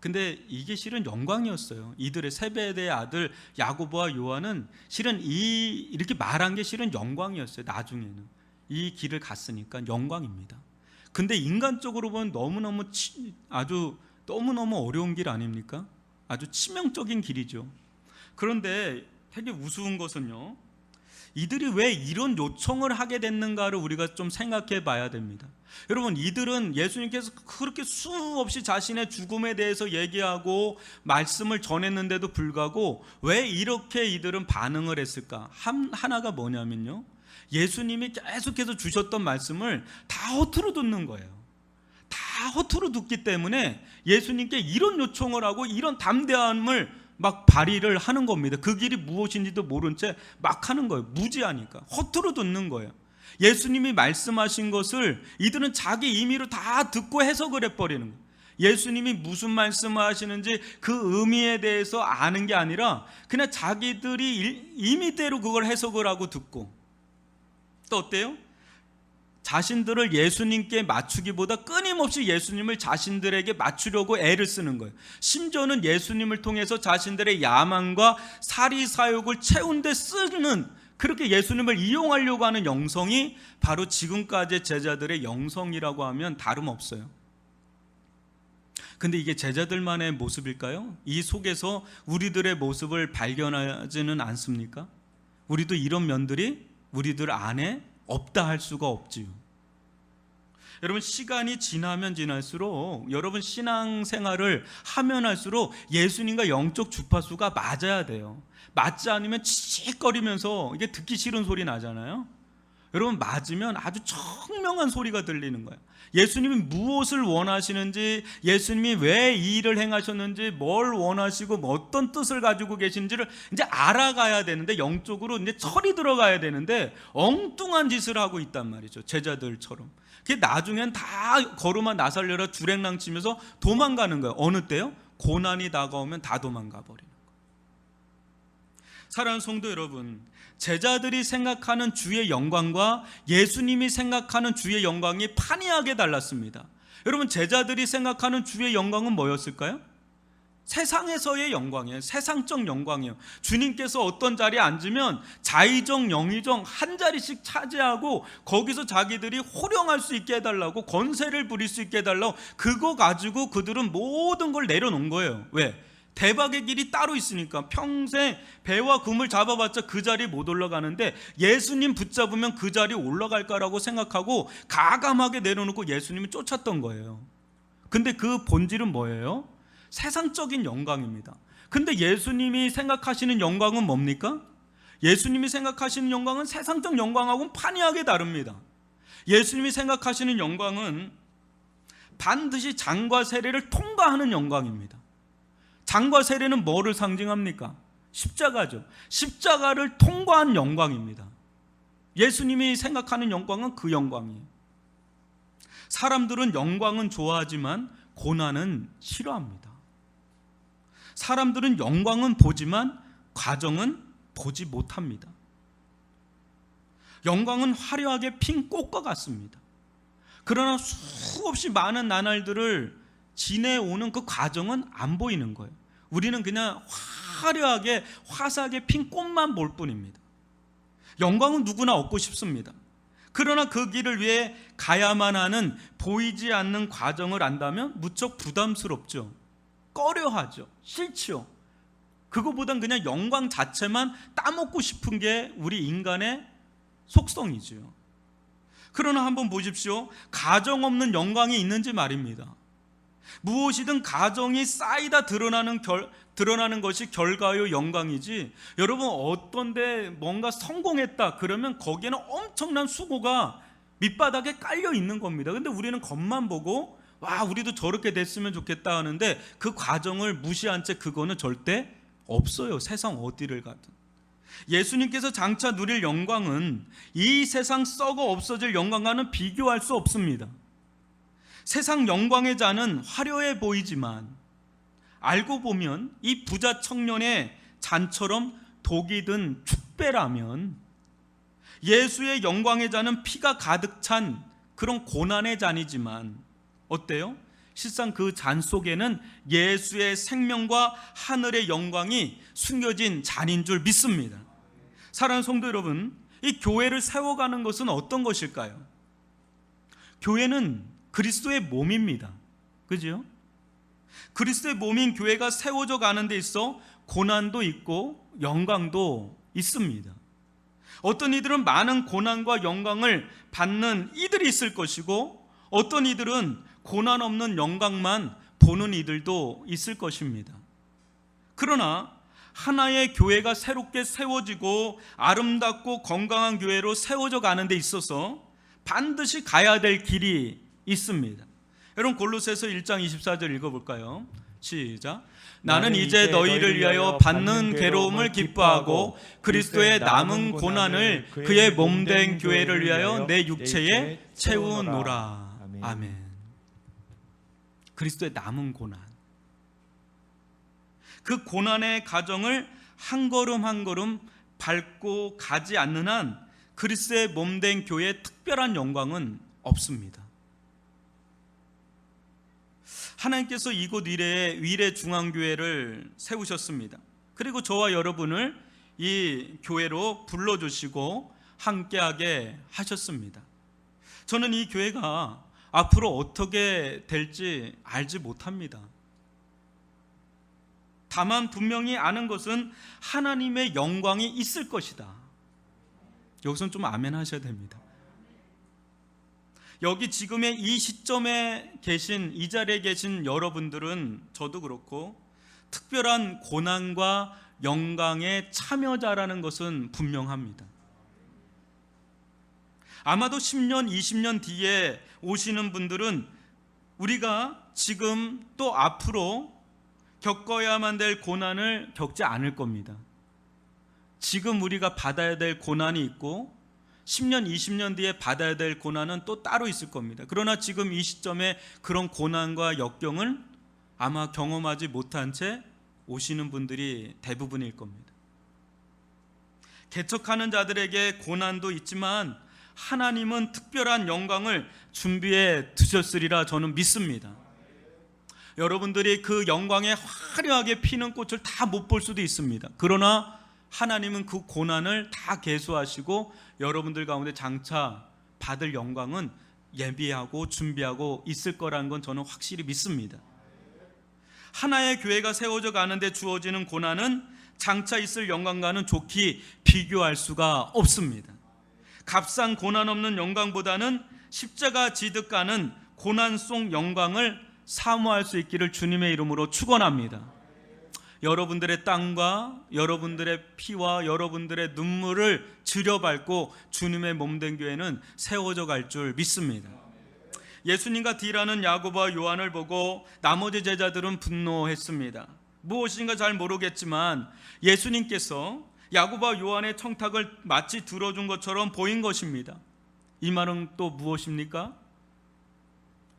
근데 이게 실은 영광이었어요. 이들의 세베대의 아들 야고보와 요한은 실은 이렇게 말한 게 실은 영광이었어요. 나중에는 이 길을 갔으니까 영광입니다. 근데 인간적으로 보면 아주 너무너무 어려운 길 아닙니까? 아주 치명적인 길이죠. 그런데 되게 우스운 것은요, 이들이 왜 이런 요청을 하게 됐는가를 우리가 좀 생각해 봐야 됩니다. 여러분, 이들은 예수님께서 그렇게 수없이 자신의 죽음에 대해서 얘기하고 말씀을 전했는데도 불구하고 왜 이렇게 이들은 반응을 했을까? 하나가 뭐냐면요, 예수님이 계속해서 주셨던 말씀을 다 허투루 듣는 거예요. 다 허투루 듣기 때문에 예수님께 이런 요청을 하고 이런 담대함을 막 발휘를 하는 겁니다. 그 길이 무엇인지도 모른 채 막 하는 거예요. 무지하니까 허투루 듣는 거예요. 예수님이 말씀하신 것을 이들은 자기 임의로 다 듣고 해석을 해버리는 거예요. 예수님이 무슨 말씀을 하시는지 그 의미에 대해서 아는 게 아니라 그냥 자기들이 임의대로 그걸 해석을 하고 듣고, 또 어때요? 자신들을 예수님께 맞추기보다 끊임없이 예수님을 자신들에게 맞추려고 애를 쓰는 거예요. 심지어는 예수님을 통해서 자신들의 야망과 사리사욕을 채운데 쓰는, 그렇게 예수님을 이용하려고 하는 영성이 바로 지금까지의 제자들의 영성이라고 하면 다름없어요. 근데 이게 제자들만의 모습일까요? 이 속에서 우리들의 모습을 발견하지는 않습니까? 우리도 이런 면들이 우리들 안에 없다 할 수가 없지요. 여러분, 시간이 지나면 지날수록 여러분 신앙생활을 하면 할수록 예수님과 영적 주파수가 맞아야 돼요. 맞지 않으면 칙칙거리면서 이게 듣기 싫은 소리 나잖아요. 여러분, 맞으면 아주 청명한 소리가 들리는 거예요. 예수님이 무엇을 원하시는지, 예수님이 왜 이 일을 행하셨는지, 뭘 원하시고 어떤 뜻을 가지고 계신지를 이제 알아가야 되는데, 영적으로 이제 철이 들어가야 되는데 엉뚱한 짓을 하고 있단 말이죠. 제자들처럼. 그게 나중엔 다 걸음아 나살려라 주랭랑 치면서 도망가는 거예요. 어느 때요? 고난이 다가오면 다 도망가 버리는 거예요. 사랑하는 성도 여러분, 제자들이 생각하는 주의 영광과 예수님이 생각하는 주의 영광이 판이하게 달랐습니다. 여러분, 제자들이 생각하는 주의 영광은 뭐였을까요? 세상에서의 영광이에요. 세상적 영광이에요. 주님께서 어떤 자리에 앉으면 자의정, 영의정 한 자리씩 차지하고 거기서 자기들이 호령할 수 있게 해달라고, 권세를 부릴 수 있게 해달라고, 그거 가지고 그들은 모든 걸 내려놓은 거예요. 왜? 대박의 길이 따로 있으니까. 평생 배와 금을 잡아봤자 그 자리에 못 올라가는데 예수님 붙잡으면 그 자리에 올라갈까라고 생각하고 가감하게 내려놓고 예수님을 쫓았던 거예요. 근데 그 본질은 뭐예요? 세상적인 영광입니다. 근데 예수님이 생각하시는 영광은 뭡니까? 예수님이 생각하시는 영광은 세상적 영광하고는 판이하게 다릅니다. 예수님이 생각하시는 영광은 반드시 장과 세례를 통과하는 영광입니다. 장과 세례는 뭐를 상징합니까? 십자가죠. 십자가를 통과한 영광입니다. 예수님이 생각하는 영광은 그 영광이에요. 사람들은 영광은 좋아하지만 고난은 싫어합니다. 사람들은 영광은 보지만 과정은 보지 못합니다. 영광은 화려하게 핀 꽃과 같습니다. 그러나 수없이 많은 나날들을 지내오는 그 과정은 안 보이는 거예요. 우리는 그냥 화려하게 화사하게 핀 꽃만 볼 뿐입니다. 영광은 누구나 얻고 싶습니다. 그러나 그 길을 위해 가야만 하는 보이지 않는 과정을 안다면 무척 부담스럽죠. 꺼려하죠. 싫죠. 그거보단 그냥 영광 자체만 따먹고 싶은 게 우리 인간의 속성이죠. 그러나 한번 보십시오. 가정 없는 영광이 있는지 말입니다. 무엇이든 가정이 쌓이다 드러나는 것이 결과요 영광이지, 여러분 어떤데 뭔가 성공했다 그러면 거기에는 엄청난 수고가 밑바닥에 깔려 있는 겁니다. 근데 우리는 겉만 보고 와 우리도 저렇게 됐으면 좋겠다 하는데 그 과정을 무시한 채 그거는 절대 없어요. 세상 어디를 가든. 예수님께서 장차 누릴 영광은 이 세상 썩어 없어질 영광과는 비교할 수 없습니다. 세상 영광의 잔은 화려해 보이지만 알고 보면 이 부자 청년의 잔처럼 독이 든 축배라면 예수의 영광의 잔은 피가 가득 찬 그런 고난의 잔이지만 어때요? 실상 그 잔 속에는 예수의 생명과 하늘의 영광이 숨겨진 잔인 줄 믿습니다. 사랑하는 성도 여러분, 이 교회를 세워가는 것은 어떤 것일까요? 교회는 그리스도의 몸입니다. 그죠? 그리스도의 몸인 교회가 세워져 가는 데 있어 고난도 있고 영광도 있습니다. 어떤 이들은 많은 고난과 영광을 받는 이들이 있을 것이고 어떤 이들은 고난 없는 영광만 보는 이들도 있을 것입니다. 그러나 하나의 교회가 새롭게 세워지고 아름답고 건강한 교회로 세워져 가는 데 있어서 반드시 가야 될 길이 있습니다. 여러분 골로새서 1장 24절 읽어볼까요? 시작. 나는 이제 너희를 위하여 받는 괴로움을 기뻐하고 그리스도의 남은 고난을 그의 몸된 교회를 위하여 내 육체에 채우노라. 아멘. 그리스도의 남은 고난, 그 고난의 가정을 한 걸음 한 걸음 밟고 가지 않는 한 그리스도의 몸된 교회의 특별한 영광은 없습니다. 하나님께서 이곳 위례 중앙교회를 세우셨습니다. 그리고 저와 여러분을 이 교회로 불러주시고 함께하게 하셨습니다. 저는 이 교회가 앞으로 어떻게 될지 알지 못합니다. 다만 분명히 아는 것은 하나님의 영광이 있을 것이다. 여기서는 좀 아멘 하셔야 됩니다. 여기 지금의 이 시점에 계신, 이 자리에 계신 여러분들은 저도 그렇고 특별한 고난과 영광의 참여자라는 것은 분명합니다. 아마도 10년, 20년 뒤에 오시는 분들은 우리가 지금 또 앞으로 겪어야만 될 고난을 겪지 않을 겁니다. 지금 우리가 받아야 될 고난이 있고 10년, 20년 뒤에 받아야 될 고난은 또 따로 있을 겁니다. 그러나 지금 이 시점에 그런 고난과 역경을 아마 경험하지 못한 채 오시는 분들이 대부분일 겁니다. 개척하는 자들에게 고난도 있지만 하나님은 특별한 영광을 준비해 두셨으리라 저는 믿습니다. 여러분들이 그 영광에 화려하게 피는 꽃을 다 못 볼 수도 있습니다. 그러나 하나님은 그 고난을 다 계수하시고 여러분들 가운데 장차 받을 영광은 예비하고 준비하고 있을 거라는 건 저는 확실히 믿습니다. 하나의 교회가 세워져 가는데 주어지는 고난은 장차 있을 영광과는 좋게 비교할 수가 없습니다. 값싼 고난 없는 영광보다는 십자가 지듯 가는 고난 속 영광을 사모할 수 있기를 주님의 이름으로 축원합니다. 여러분들의 땀과 여러분들의 피와 여러분들의 눈물을 들여밟고 주님의 몸된 교회는 세워져 갈 줄 믿습니다. 예수님과 딜하는 야고보와 요한을 보고 나머지 제자들은 분노했습니다. 무엇인가 잘 모르겠지만 예수님께서 야고보와 요한의 청탁을 마치 들어준 것처럼 보인 것입니다. 이 말은 또 무엇입니까?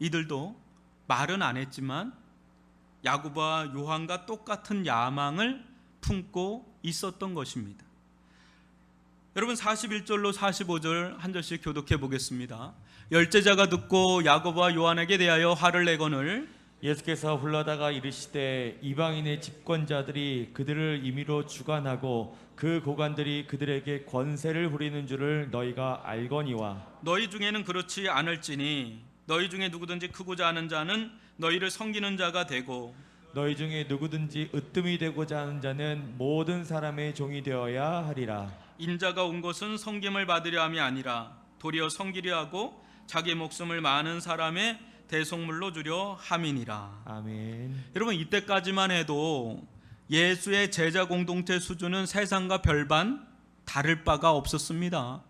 이들도 말은 안 했지만 야고보와 요한과 똑같은 야망을 품고 있었던 것입니다. 여러분 41절로 45절 한 절씩 교독해 보겠습니다. 열제자가 듣고 야고보와 요한에게 대하여 화를 내거늘 예수께서 불러다가 이르시되 이방인의 집권자들이 그들을 임의로 주관하고 그 고관들이 그들에게 권세를 부리는 줄을 너희가 알거니와 너희 중에는 그렇지 않을지니 너희 중에 누구든지 크고자 하는 자는 너희를 섬기는 자가 되고 너희 중에 누구든지 으뜸이 되고자 하는 자는 모든 사람의 종이 되어야 하리라. 인자가 온 것은 섬김을 받으려 함이 아니라 도리어 섬기려 하고 자기 목숨을 많은 사람의 대속물로 주려 함이니라. 아멘. 여러분 이때까지만 해도 예수의 제자 공동체 수준은 세상과 별반 다를 바가 없었습니다.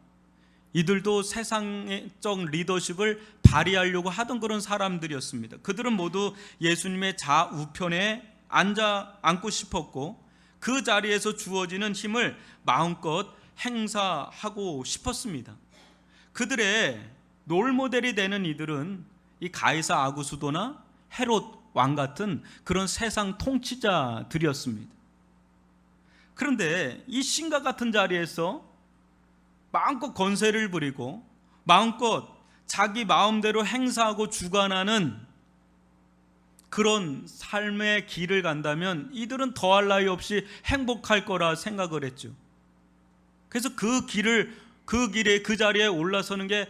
이들도 세상적 리더십을 발휘하려고 하던 그런 사람들이었습니다. 그들은 모두 예수님의 좌우편에 앉고 싶었고 그 자리에서 주어지는 힘을 마음껏 행사하고 싶었습니다. 그들의 롤모델이 되는 이들은 이 가이사 아구수도나 헤롯 왕 같은 그런 세상 통치자들이었습니다. 그런데 이 신과 같은 자리에서 마음껏 권세를 부리고 마음껏 자기 마음대로 행사하고 주관하는 그런 삶의 길을 간다면 이들은 더할 나위 없이 행복할 거라 생각을 했죠. 그래서 그 길에 그 자리에 올라서는 게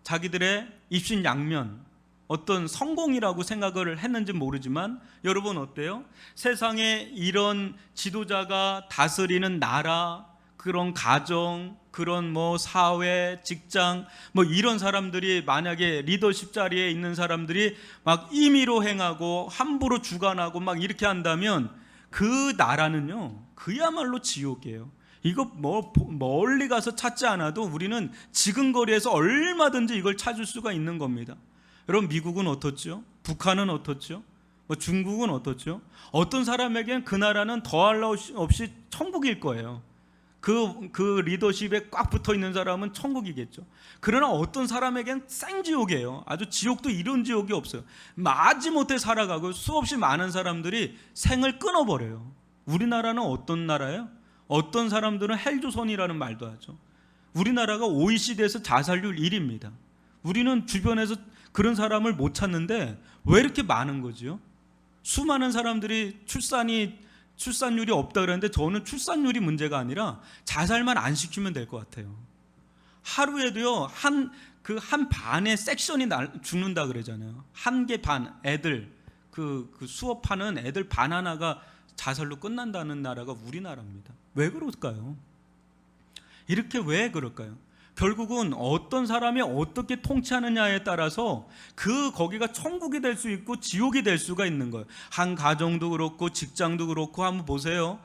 자기들의 입신양면 어떤 성공이라고 생각을 했는지 모르지만 여러분 어때요? 세상에 이런 지도자가 다스리는 나라, 그런 가정, 그런 사회, 직장 이런 사람들이 만약에 리더십 자리에 있는 사람들이 막 임의로 행하고 함부로 주관하고 막 이렇게 한다면 그 나라는요 그야말로 지옥이에요. 이거 멀리 가서 찾지 않아도 우리는 지근거리에서 얼마든지 이걸 찾을 수가 있는 겁니다. 여러분 미국은 어떻죠? 북한은 어떻죠? 중국은 어떻죠? 어떤 사람에겐 그 나라는 더할 나위 없이 천국일 거예요. 그 리더십에 꽉 붙어 있는 사람은 천국이겠죠. 그러나 어떤 사람에겐 생지옥이에요. 아주 지옥도 이런 지옥이 없어요. 마지못해 살아가고 수없이 많은 사람들이 생을 끊어버려요. 우리나라는 어떤 나라예요? 어떤 사람들은 헬조선이라는 말도 하죠. 우리나라가 OECD에서 자살률 1위입니다. 우리는 주변에서 그런 사람을 못 찾는데 왜 이렇게 많은 거죠? 수많은 사람들이 출산율이 없다 그랬는데 저는 출산율이 문제가 아니라 자살만 안 시키면 될 것 같아요. 하루에도요 한 반의 섹션이 죽는다 그러잖아요. 한 개 반 애들 그 수업하는 애들 반 하나가 자살로 끝난다는 나라가 우리나라입니다. 왜 그럴까요? 이렇게 왜 그럴까요? 결국은 어떤 사람이 어떻게 통치하느냐에 따라서 거기가 천국이 될 수 있고 지옥이 될 수가 있는 거예요. 한 가정도 그렇고 직장도 그렇고 한번 보세요.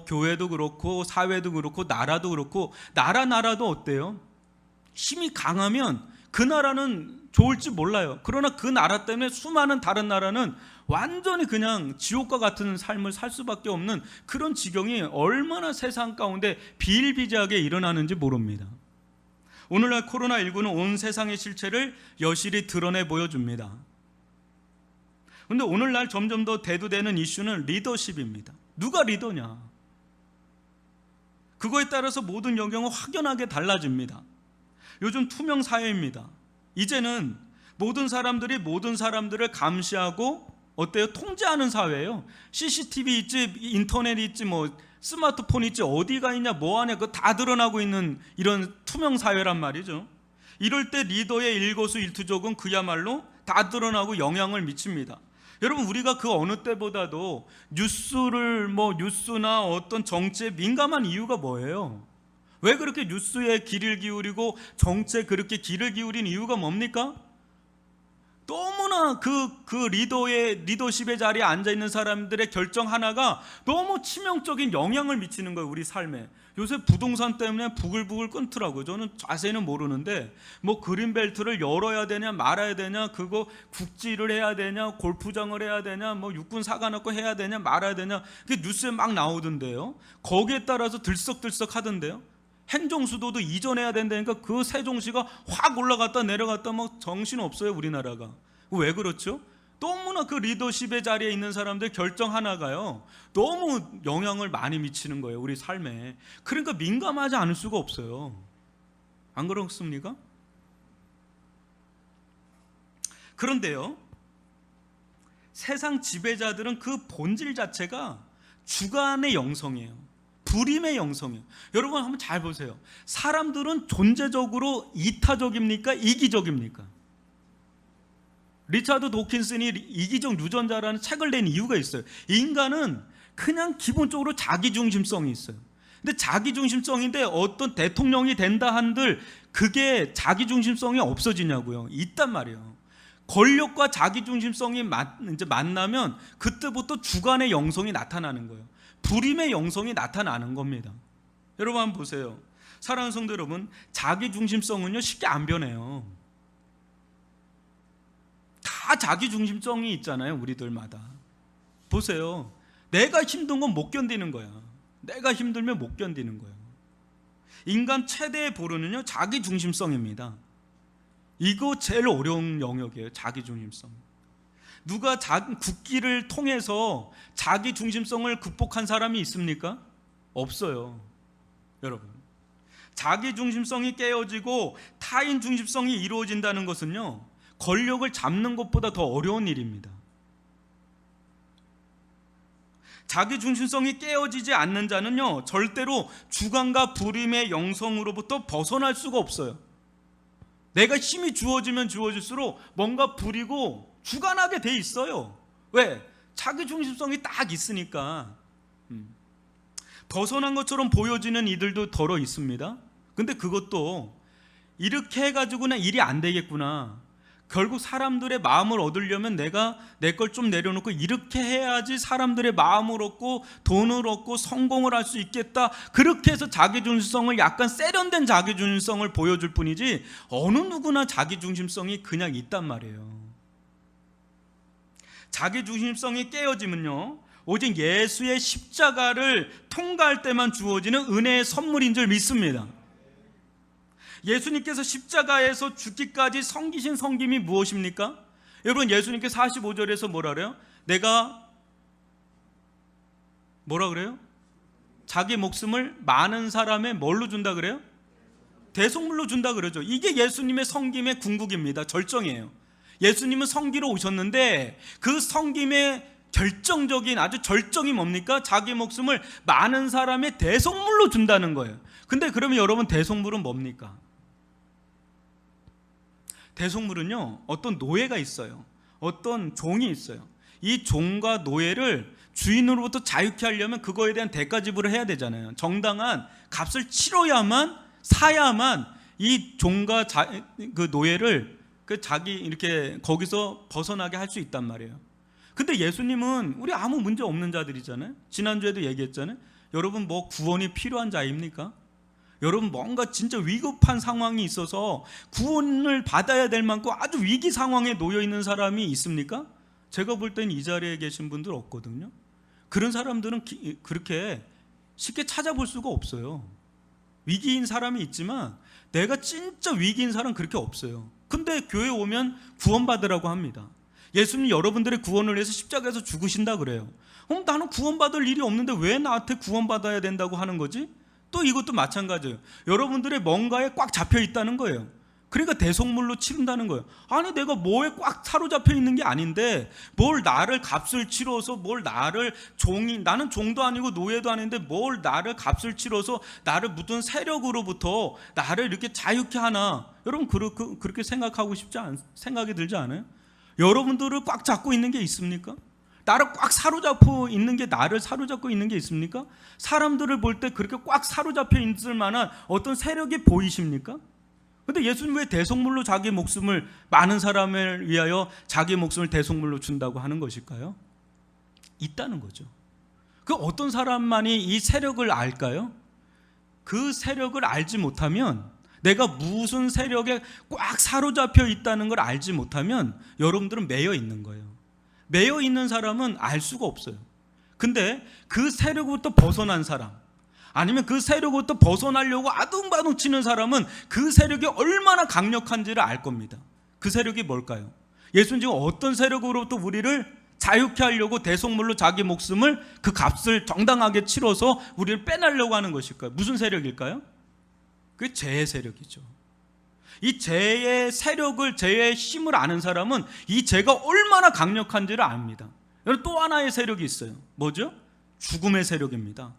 교회도 그렇고 사회도 그렇고 나라도 그렇고 나라도 어때요? 힘이 강하면 그 나라는 좋을지 몰라요. 그러나 그 나라 때문에 수많은 다른 나라는 완전히 그냥 지옥과 같은 삶을 살 수밖에 없는 그런 지경이 얼마나 세상 가운데 비일비재하게 일어나는지 모릅니다. 오늘날 코로나19는 온 세상의 실체를 여실히 드러내 보여줍니다. 그런데 오늘날 점점 더 대두되는 이슈는 리더십입니다. 누가 리더냐? 그거에 따라서 모든 영역은 확연하게 달라집니다. 요즘 투명 사회입니다. 이제는 모든 사람들이 모든 사람들을 감시하고 어때요? 통제하는 사회예요. CCTV 있지, 인터넷 있지, 뭐 스마트폰 있지, 어디가 있냐, 뭐 하냐, 그거 다 드러나고 있는 이런 투명 사회란 말이죠. 이럴 때 리더의 일거수일투족은 그야말로 다 드러나고 영향을 미칩니다. 여러분, 우리가 그 어느 때보다도 뉴스나 어떤 정치에 민감한 이유가 뭐예요? 왜 그렇게 뉴스에 귀를 기울이고 정치에 그렇게 귀를 기울인 이유가 뭡니까? 너무나 그 리더십의 자리에 앉아 있는 사람들의 결정 하나가 너무 치명적인 영향을 미치는 거예요, 우리 삶에. 요새 부동산 때문에 부글부글 끓더라고요. 저는 자세히는 모르는데 뭐 그린벨트를 열어야 되냐 말아야 되냐, 그거 국지를 해야 되냐, 골프장을 해야 되냐, 뭐 육군 사관학교 해야 되냐 말아야 되냐, 그게 뉴스에 막 나오던데요. 거기에 따라서 들썩들썩 하던데요. 행정수도도 이전해야 된다니까 그 세종시가 확 올라갔다 내려갔다 막 정신없어요, 우리나라가. 왜 그렇죠? 너무나 그 리더십의 자리에 있는 사람들 결정 하나가요 너무 영향을 많이 미치는 거예요, 우리 삶에. 그러니까 민감하지 않을 수가 없어요. 안 그렇습니까? 그런데요, 세상 지배자들은 그 본질 자체가 주관의 영성이에요. 불임의 영성이에요. 여러분 한번 잘 보세요. 사람들은 존재적으로 이타적입니까? 이기적입니까? 리차드 도킨슨이 이기적 유전자라는 책을 낸 이유가 있어요. 인간은 그냥 기본적으로 자기중심성이 있어요. 근데 자기중심성인데 어떤 대통령이 된다 한들 그게 자기중심성이 없어지냐고요. 있단 말이에요. 권력과 자기중심성이 이제 만나면 그때부터 주관의 영성이 나타나는 거예요. 불임의 영성이 나타나는 겁니다. 여러분 한번 보세요. 사랑하는 성도 여러분, 자기중심성은요 쉽게 안 변해요. 다 자기중심성이 있잖아요, 우리들마다. 보세요. 내가 힘든 건 못 견디는 거야. 내가 힘들면 못 견디는 거예요. 인간 최대의 보루는요 자기중심성입니다. 이거 제일 어려운 영역이에요, 자기중심성. 누가 국기를 통해서 자기중심성을 극복한 사람이 있습니까? 없어요, 여러분. 자기중심성이 깨어지고 타인중심성이 이루어진다는 것은요 권력을 잡는 것보다 더 어려운 일입니다. 자기중심성이 깨어지지 않는 자는요 절대로 주관과 불임의 영성으로부터 벗어날 수가 없어요. 내가 힘이 주어지면 주어질수록 뭔가 부리고 주관하게 돼 있어요. 왜? 자기중심성이 딱 있으니까. 벗어난 것처럼 보여지는 이들도 덜어 있습니다. 근데 그것도 이렇게 해가지고는 일이 안 되겠구나, 결국 사람들의 마음을 얻으려면 내가 내 걸 좀 내려놓고 이렇게 해야지 사람들의 마음을 얻고 돈을 얻고 성공을 할 수 있겠다, 그렇게 해서 자기중심성을 약간 세련된 자기중심성을 보여줄 뿐이지 어느 누구나 자기중심성이 그냥 있단 말이에요. 자기중심성이 깨어지면요 오직 예수의 십자가를 통과할 때만 주어지는 은혜의 선물인 줄 믿습니다. 예수님께서 십자가에서 죽기까지 섬기신 섬김이 무엇입니까? 여러분, 예수님께서 45절에서 뭐라 그래요? 내가 뭐라 그래요? 자기 목숨을 많은 사람의 뭘로 준다 그래요? 대속물로 준다 그러죠. 이게 예수님의 섬김의 궁극입니다. 절정이에요. 예수님은 섬기러 오셨는데 그 섬김의 결정적인 아주 절정이 뭡니까? 자기 목숨을 많은 사람의 대속물로 준다는 거예요. 근데 그러면 여러분, 대속물은 뭡니까? 대속물은요 어떤 노예가 있어요. 어떤 종이 있어요. 이 종과 노예를 주인으로부터 자유케 하려면 그거에 대한 대가 지불을 해야 되잖아요. 정당한 값을 치러야만, 사야만 이 종과 그 노예를 자기 이렇게 거기서 벗어나게 할 수 있단 말이에요. 근데 예수님은 우리 아무 문제 없는 자들이잖아요. 지난주에도 얘기했잖아요. 여러분 뭐 구원이 필요한 자입니까? 여러분 뭔가 진짜 위급한 상황이 있어서 구원을 받아야 될 만큼 아주 위기 상황에 놓여 있는 사람이 있습니까? 제가 볼 때는 이 자리에 계신 분들 없거든요. 그런 사람들은 그렇게 쉽게 찾아볼 수가 없어요. 위기인 사람이 있지만 내가 진짜 위기인 사람은 그렇게 없어요. 근데 교회 오면 구원받으라고 합니다. 예수님 여러분들의 구원을 위해서 십자가에서 죽으신다 그래요. 나는 구원받을 일이 없는데 왜 나한테 구원받아야 된다고 하는 거지? 또 이것도 마찬가지예요. 여러분들의 뭔가에 꽉 잡혀 있다는 거예요. 그러니까 대속물로 치른다는 거예요. 아니 내가 뭐에 꽉 사로잡혀 있는 게 아닌데 뭘 나를 값을 치러서 뭘 나를 나는 종도 아니고 노예도 아닌데 뭘 나를 값을 치러서 나를 묻은 세력으로부터 나를 이렇게 자유케 하나. 여러분 그렇게 생각이 들지 않아요? 여러분들을 꽉 잡고 있는 게 있습니까? 나를 꽉 사로잡고 있는 게 나를 사로잡고 있는 게 있습니까? 사람들을 볼 때 그렇게 꽉 사로잡혀 있을 만한 어떤 세력이 보이십니까? 근데 예수님 왜 대속물로 자기 목숨을 많은 사람을 위하여 자기 목숨을 대속물로 준다고 하는 것일까요? 있다는 거죠. 그 어떤 사람만이 이 세력을 알까요? 그 세력을 알지 못하면 내가 무슨 세력에 꽉 사로잡혀 있다는 걸 알지 못하면 여러분들은 매여 있는 거예요. 매여 있는 사람은 알 수가 없어요. 근데 그 세력부터 벗어난 사람 아니면 그 세력부터 벗어나려고 아둥바둥 치는 사람은 그 세력이 얼마나 강력한지를 알 겁니다. 그 세력이 뭘까요? 예수는 지금 어떤 세력으로부터 우리를 자유케 하려고 대속물로 자기 목숨을 그 값을 정당하게 치러서 우리를 빼내려고 하는 것일까요? 무슨 세력일까요? 그게 죄의 세력이죠. 이 죄의 세력을, 죄의 힘을 아는 사람은 이 죄가 얼마나 강력한지를 압니다. 여러분 또 하나의 세력이 있어요. 뭐죠? 죽음의 세력입니다.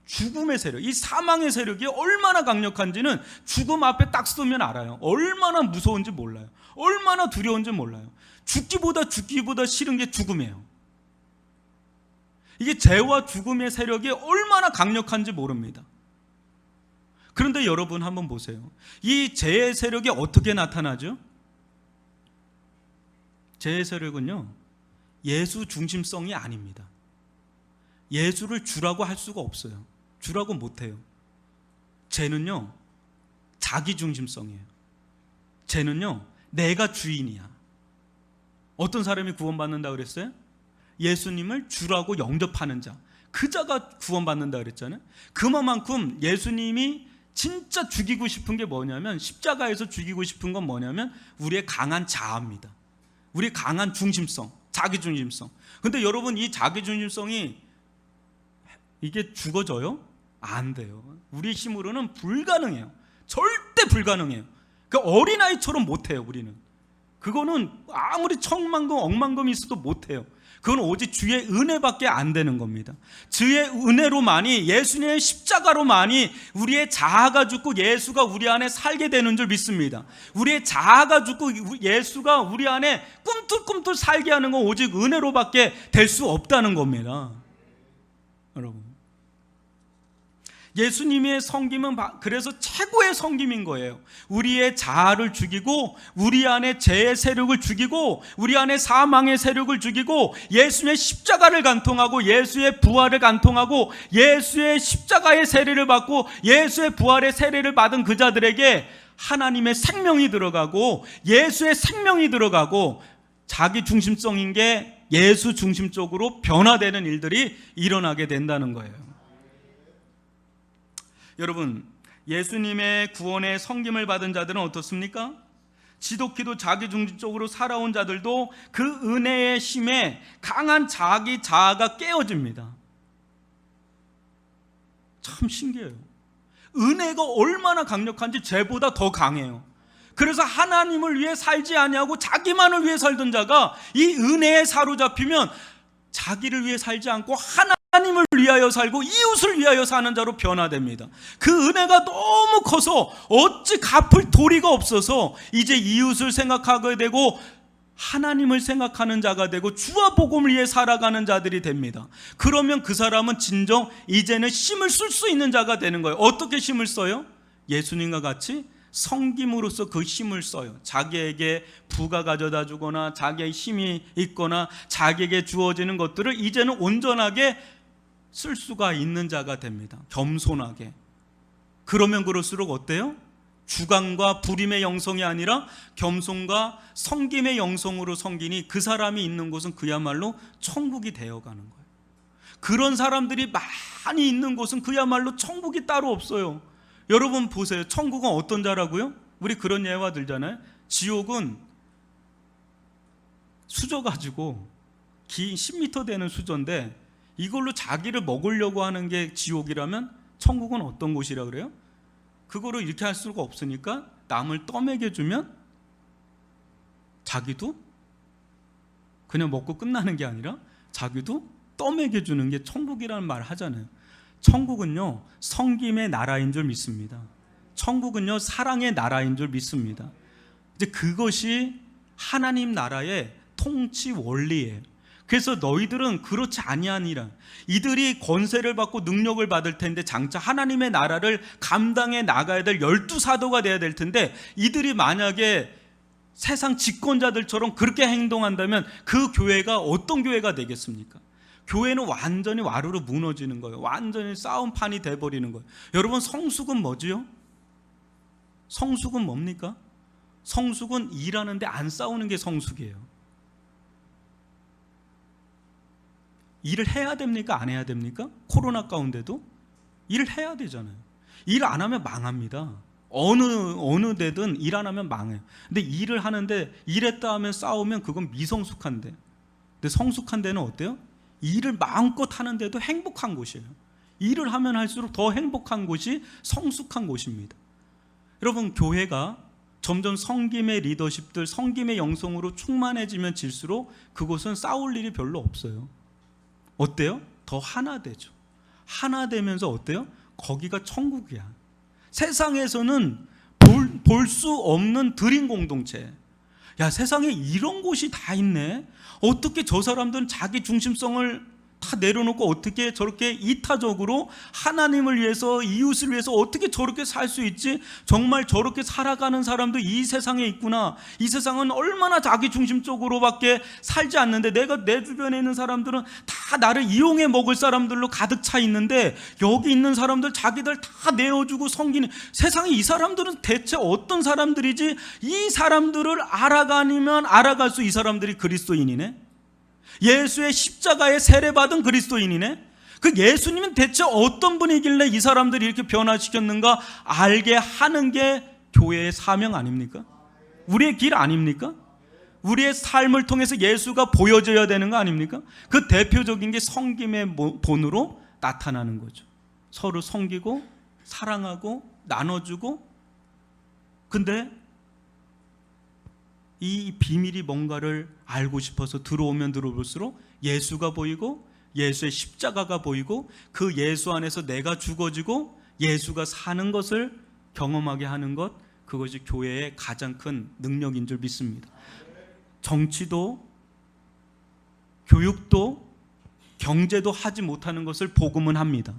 죽음의 세력, 이 사망의 세력이 얼마나 강력한지는 죽음 앞에 딱 서면 알아요. 얼마나 무서운지 몰라요. 얼마나 두려운지 몰라요. 죽기보다 싫은 게 죽음이에요. 이게 죄와 죽음의 세력이 얼마나 강력한지 모릅니다. 그런데 여러분 한번 보세요. 이 죄의 세력이 어떻게 나타나죠? 죄의 세력은요, 예수 중심성이 아닙니다. 예수를 주라고 할 수가 없어요. 주라고 못해요. 죄는요, 자기 중심성이에요. 죄는요, 내가 주인이야. 어떤 사람이 구원받는다 그랬어요? 예수님을 주라고 영접하는 자, 그 자가 구원받는다 그랬잖아요. 그만큼 예수님이 진짜 죽이고 싶은 게 뭐냐면, 십자가에서 죽이고 싶은 건 뭐냐면 우리의 강한 자아입니다. 우리의 강한 중심성, 자기 중심성. 근데 여러분, 이 자기 중심성이 이게 죽어져요? 안 돼요. 우리 힘으로는 불가능해요. 절대 불가능해요. 그 어린아이처럼 못해요. 우리는 그거는 아무리 천만금 억만금이 있어도 못해요. 그건 오직 주의 은혜밖에 안 되는 겁니다. 주의 은혜로만이, 예수님의 십자가로만이 우리의 자아가 죽고 예수가 우리 안에 살게 되는 줄 믿습니다. 우리의 자아가 죽고 예수가 우리 안에 꿈틀꿈틀 살게 하는 건 오직 은혜로밖에 될 수 없다는 겁니다. 여러분, 예수님의 섬김은 그래서 최고의 섬김인 거예요. 우리의 자아를 죽이고 우리 안에 죄의 세력을 죽이고 우리 안에 사망의 세력을 죽이고 예수의 십자가를 간통하고 예수의 부활을 간통하고 예수의 십자가의 세례를 받고 예수의 부활의 세례를 받은 그 자들에게 하나님의 생명이 들어가고 예수의 생명이 들어가고 자기 중심성인 게 예수 중심적으로 변화되는 일들이 일어나게 된다는 거예요. 여러분, 예수님의 구원의 섬김을 받은 자들은 어떻습니까? 지독히도 자기 중심적으로 살아온 자들도 그 은혜의 힘에 강한 자기 자아가 깨어집니다. 참 신기해요. 은혜가 얼마나 강력한지 죄보다 더 강해요. 그래서 하나님을 위해 살지 아니하고 자기만을 위해 살던 자가 이 은혜에 사로잡히면 자기를 위해 살지 않고 하나님을 위하여 살고 이웃을 위하여 사는 자로 변화됩니다. 그 은혜가 너무 커서 어찌 갚을 도리가 없어서 이제 이웃을 생각하게 되고 하나님을 생각하는 자가 되고 주와 복음을 위해 살아가는 자들이 됩니다. 그러면 그 사람은 진정 이제는 힘을 쓸 수 있는 자가 되는 거예요. 어떻게 힘을 써요? 예수님과 같이 섬김으로써 그 힘을 써요. 자기에게 부가 가져다 주거나 자기의 힘이 있거나 자기에게 주어지는 것들을 이제는 온전하게 쓸 수가 있는 자가 됩니다. 겸손하게. 그러면 그럴수록 어때요? 주관과 부림의 영성이 아니라 겸손과 섬김의 영성으로 섬기니 그 사람이 있는 곳은 그야말로 천국이 되어가는 거예요. 그런 사람들이 많이 있는 곳은 그야말로 천국이 따로 없어요. 여러분 보세요. 천국은 어떤 자라고요? 우리 그런 예화 들잖아요. 지옥은 수저 가지고 긴 10m 되는 수저인데 이걸로 자기를 먹으려고 하는 게 지옥이라면 천국은 어떤 곳이라 그래요? 그거를 이렇게 할 수가 없으니까 남을 떠먹여주면 자기도 그냥 먹고 끝나는 게 아니라 자기도 떠먹여주는 게 천국이라는 말을 하잖아요. 천국은요, 섬김의 나라인 줄 믿습니다. 천국은요, 사랑의 나라인 줄 믿습니다. 이제 그것이 하나님 나라의 통치 원리예요. 그래서 너희들은 그렇지 아니하니라. 이들이 권세를 받고 능력을 받을 텐데 장차 하나님의 나라를 감당해 나가야 될 12사도가 돼야 될 텐데, 이들이 만약에 세상 집권자들처럼 그렇게 행동한다면 그 교회가 어떤 교회가 되겠습니까? 교회는 완전히 와르르 무너지는 거예요. 완전히 싸움판이 돼버리는 거예요. 여러분, 성숙은 뭐지요? 성숙은 뭡니까? 성숙은 일하는데 안 싸우는 게 성숙이에요. 일을 해야 됩니까? 안 해야 됩니까? 코로나 가운데도 일을 해야 되잖아요. 일 안 하면 망합니다. 어느 데든 일 안 하면 망해요. 근데 일을 하는데 일했다 하면 싸우면 그건 미성숙한데, 근데 성숙한 데는 어때요? 일을 마음껏 하는데도 행복한 곳이에요. 일을 하면 할수록 더 행복한 곳이 성숙한 곳입니다. 여러분, 교회가 점점 섬김의 리더십들, 섬김의 영성으로 충만해지면 질수록 그곳은 싸울 일이 별로 없어요. 어때요? 더 하나 되죠. 하나 되면서 어때요? 거기가 천국이야. 세상에서는 볼 수 없는 드림 공동체. 야, 세상에 이런 곳이 다 있네. 어떻게 저 사람들은 자기 중심성을 다 내려놓고 어떻게 저렇게 이타적으로 하나님을 위해서, 이웃을 위해서 어떻게 저렇게 살 수 있지? 정말 저렇게 살아가는 사람도 이 세상에 있구나. 이 세상은 얼마나 자기 중심적으로밖에 살지 않는데, 내가 내 주변에 있는 사람들은 다 나를 이용해 먹을 사람들로 가득 차 있는데, 여기 있는 사람들 자기들 다 내어주고 섬기는, 세상에 이 사람들은 대체 어떤 사람들이지? 이 사람들을 알아가면 알아갈 수, 이 사람들이 그리스도인이네. 예수의 십자가에 세례받은 그리스도인이네. 그 예수님은 대체 어떤 분이길래 이 사람들이 이렇게 변화시켰는가 알게 하는 게 교회의 사명 아닙니까? 우리의 길 아닙니까? 우리의 삶을 통해서 예수가 보여져야 되는 거 아닙니까? 그 대표적인 게 섬김의 본으로 나타나는 거죠. 서로 섬기고 사랑하고 나눠주고. 근데 이 비밀이 뭔가를 알고 싶어서 들어오면 들어볼수록 예수가 보이고 예수의 십자가가 보이고, 그 예수 안에서 내가 죽어지고 예수가 사는 것을 경험하게 하는 것, 그것이 교회의 가장 큰 능력인 줄 믿습니다. 정치도 교육도 경제도 하지 못하는 것을 복음은 합니다.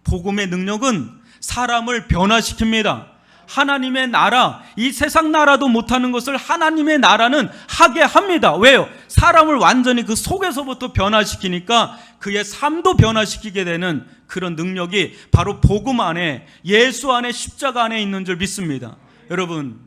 복음의 능력은 사람을 변화시킵니다. 하나님의 나라, 이 세상 나라도 못하는 것을 하나님의 나라는 하게 합니다. 왜요? 사람을 완전히 그 속에서부터 변화시키니까 그의 삶도 변화시키게 되는 그런 능력이 바로 복음 안에, 예수 안에, 십자가 안에 있는 줄 믿습니다. 여러분,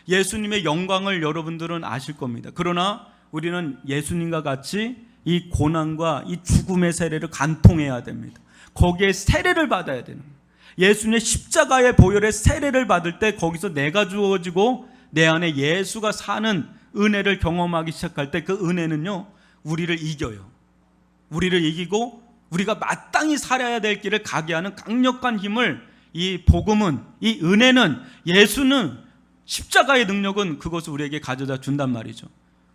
예수님의 영광을 여러분들은 아실 겁니다. 그러나 우리는 예수님과 같이 이 고난과 이 죽음의 세례를 간통해야 됩니다. 거기에 세례를 받아야 되는 거예요. 예수님의 십자가의 보혈의 세례를 받을 때 거기서 내가 주어지고 내 안에 예수가 사는 은혜를 경험하기 시작할 때, 그 은혜는요, 우리를 이겨요. 우리를 이기고 우리가 마땅히 살아야 될 길을 가게 하는 강력한 힘을, 이 복음은, 이 은혜는, 예수는, 십자가의 능력은 그것을 우리에게 가져다 준단 말이죠.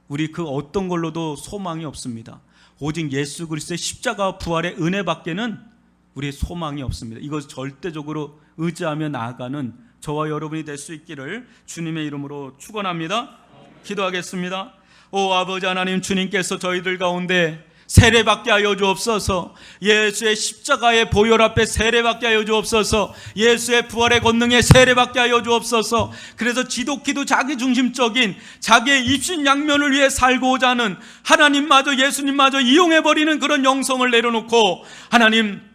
우리 그 어떤 걸로도 소망이 없습니다. 오직 예수 그리스도의 십자가와 부활의 은혜밖에는 우리의 소망이 없습니다. 이것을 절대적으로 의지하며 나아가는 저와 여러분이 될 수 있기를 주님의 이름으로 축원합니다. 기도하겠습니다. 오 아버지 하나님, 주님께서 저희들 가운데 세례받게 하여 주옵소서. 예수의 십자가의 보혈 앞에 세례받게 하여 주옵소서. 예수의 부활의 권능에 세례받게 하여 주옵소서. 그래서 지독히도 자기중심적인 자기의 입신양면을 위해 살고자 하는, 하나님마저 예수님마저 이용해버리는 그런 영성을 내려놓고, 하나님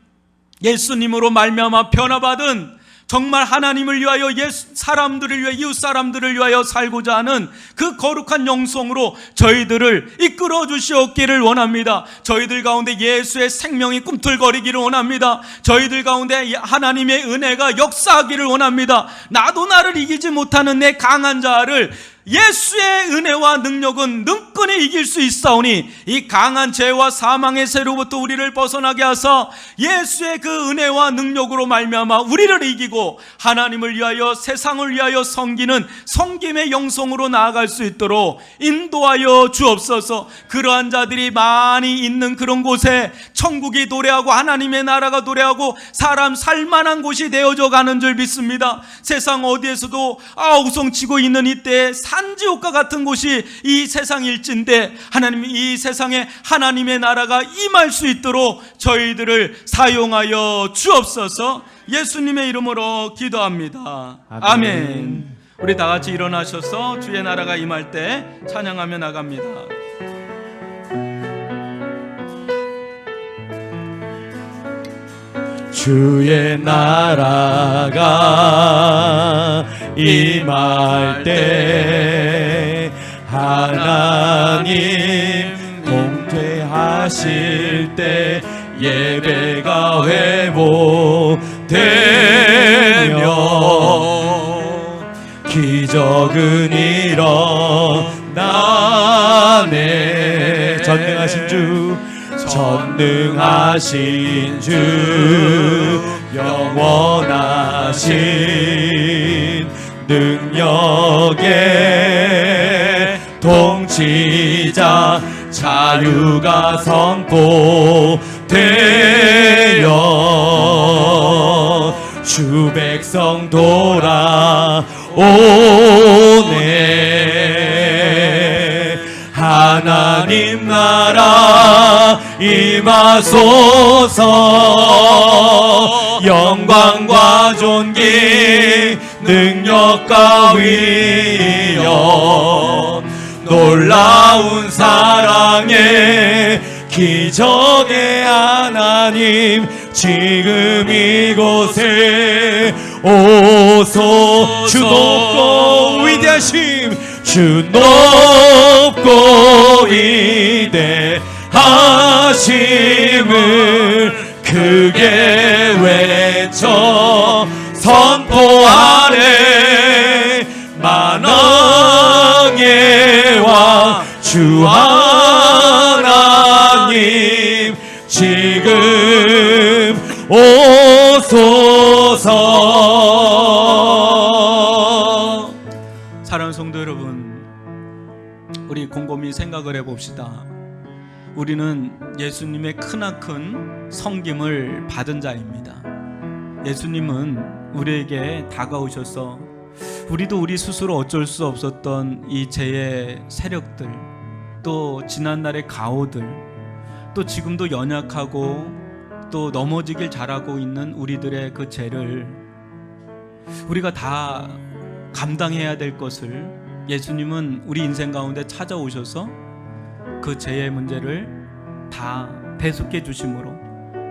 예수님으로 말미암아 변화받은, 정말 하나님을 위하여, 사람들을 위해, 이웃 사람들을 위하여 살고자 하는 그 거룩한 영성으로 저희들을 이끌어 주시옵기를 원합니다. 저희들 가운데 예수의 생명이 꿈틀거리기를 원합니다. 저희들 가운데 하나님의 은혜가 역사하기를 원합니다. 나도 나를 이기지 못하는 내 강한 자를 예수의 은혜와 능력은 능끈히 이길 수 있사오니 이 강한 죄와 사망의 세로부터 우리를 벗어나게 하사 예수의 그 은혜와 능력으로 말미암아 우리를 이기고 하나님을 위하여 세상을 위하여 섬기는 섬김의 영성으로 나아갈 수 있도록 인도하여 주옵소서. 그러한 자들이 많이 있는 그런 곳에 천국이 도래하고 하나님의 나라가 도래하고 사람 살만한 곳이 되어져 가는 줄 믿습니다. 세상 어디에서도 우성치고 있는 이때에 산지옥과 같은 곳이 이 세상일진데 하나님, 이 세상에 하나님의 나라가 임할 수 있도록 저희들을 사용하여 주옵소서. 예수님의 이름으로 기도합니다. 아멘. 우리 다 같이 일어나셔서 주의 나라가 임할 때 찬양하며 나갑니다. 주의 나라가 임할 때 하나님 동퇴하실 때 예배가 회복되며 기적은 일어나네. 전능하신 주 영원하신 능력의 통치자 자유가 선포되어 주 백성 돌아오네. 하나님 나라 임하소서. 영광과 존귀 능력과 위엄 놀라운 사랑의 기적의 하나님 지금 이곳에 오소. 주 높고 위대하심 주 높고 위대하심을 크게 외쳐 선포하네. 만왕의 왕 주 하나님 지금 오소서. 사랑하는 성도 여러분, 우리 곰곰이 생각을 해봅시다. 우리는 예수님의 크나큰 섬김을 받은 자입니다. 예수님은 우리에게 다가오셔서 우리도 우리 스스로 어쩔 수 없었던 이 죄의 세력들, 또 지난날의 가오들, 또 지금도 연약하고 또 넘어지길 잘하고 있는 우리들의 그 죄를 우리가 다 감당해야 될 것을 예수님은 우리 인생 가운데 찾아오셔서 그 죄의 문제를 다 대속해 주심으로,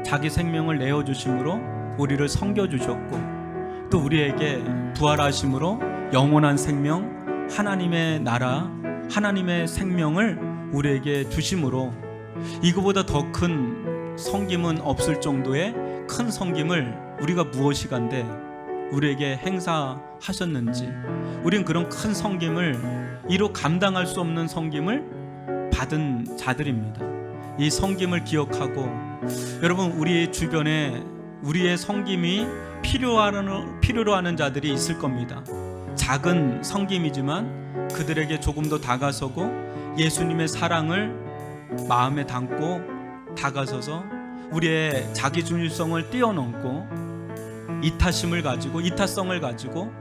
자기 생명을 내어 주심으로 우리를 섬겨 주셨고, 또 우리에게 부활하심으로 영원한 생명, 하나님의 나라, 하나님의 생명을 우리에게 주심으로 이거보다 더 큰 섬김은 없을 정도의 큰 섬김을 우리가 무엇이간데 우리에게 행사하셨는지, 우린 그런 큰 섬김을 이루 감당할 수 없는 섬김을 받은 자들입니다. 이 섬김을 기억하고, 여러분, 우리 주변에 우리의 섬김이 필요로 하는 자들이 있을 겁니다. 작은 섬김이지만 그들에게 조금 더 다가서고 예수님의 사랑을 마음에 담고 다가서서 우리의 자기중심성을 뛰어넘고 이타심을 가지고, 이타성을 가지고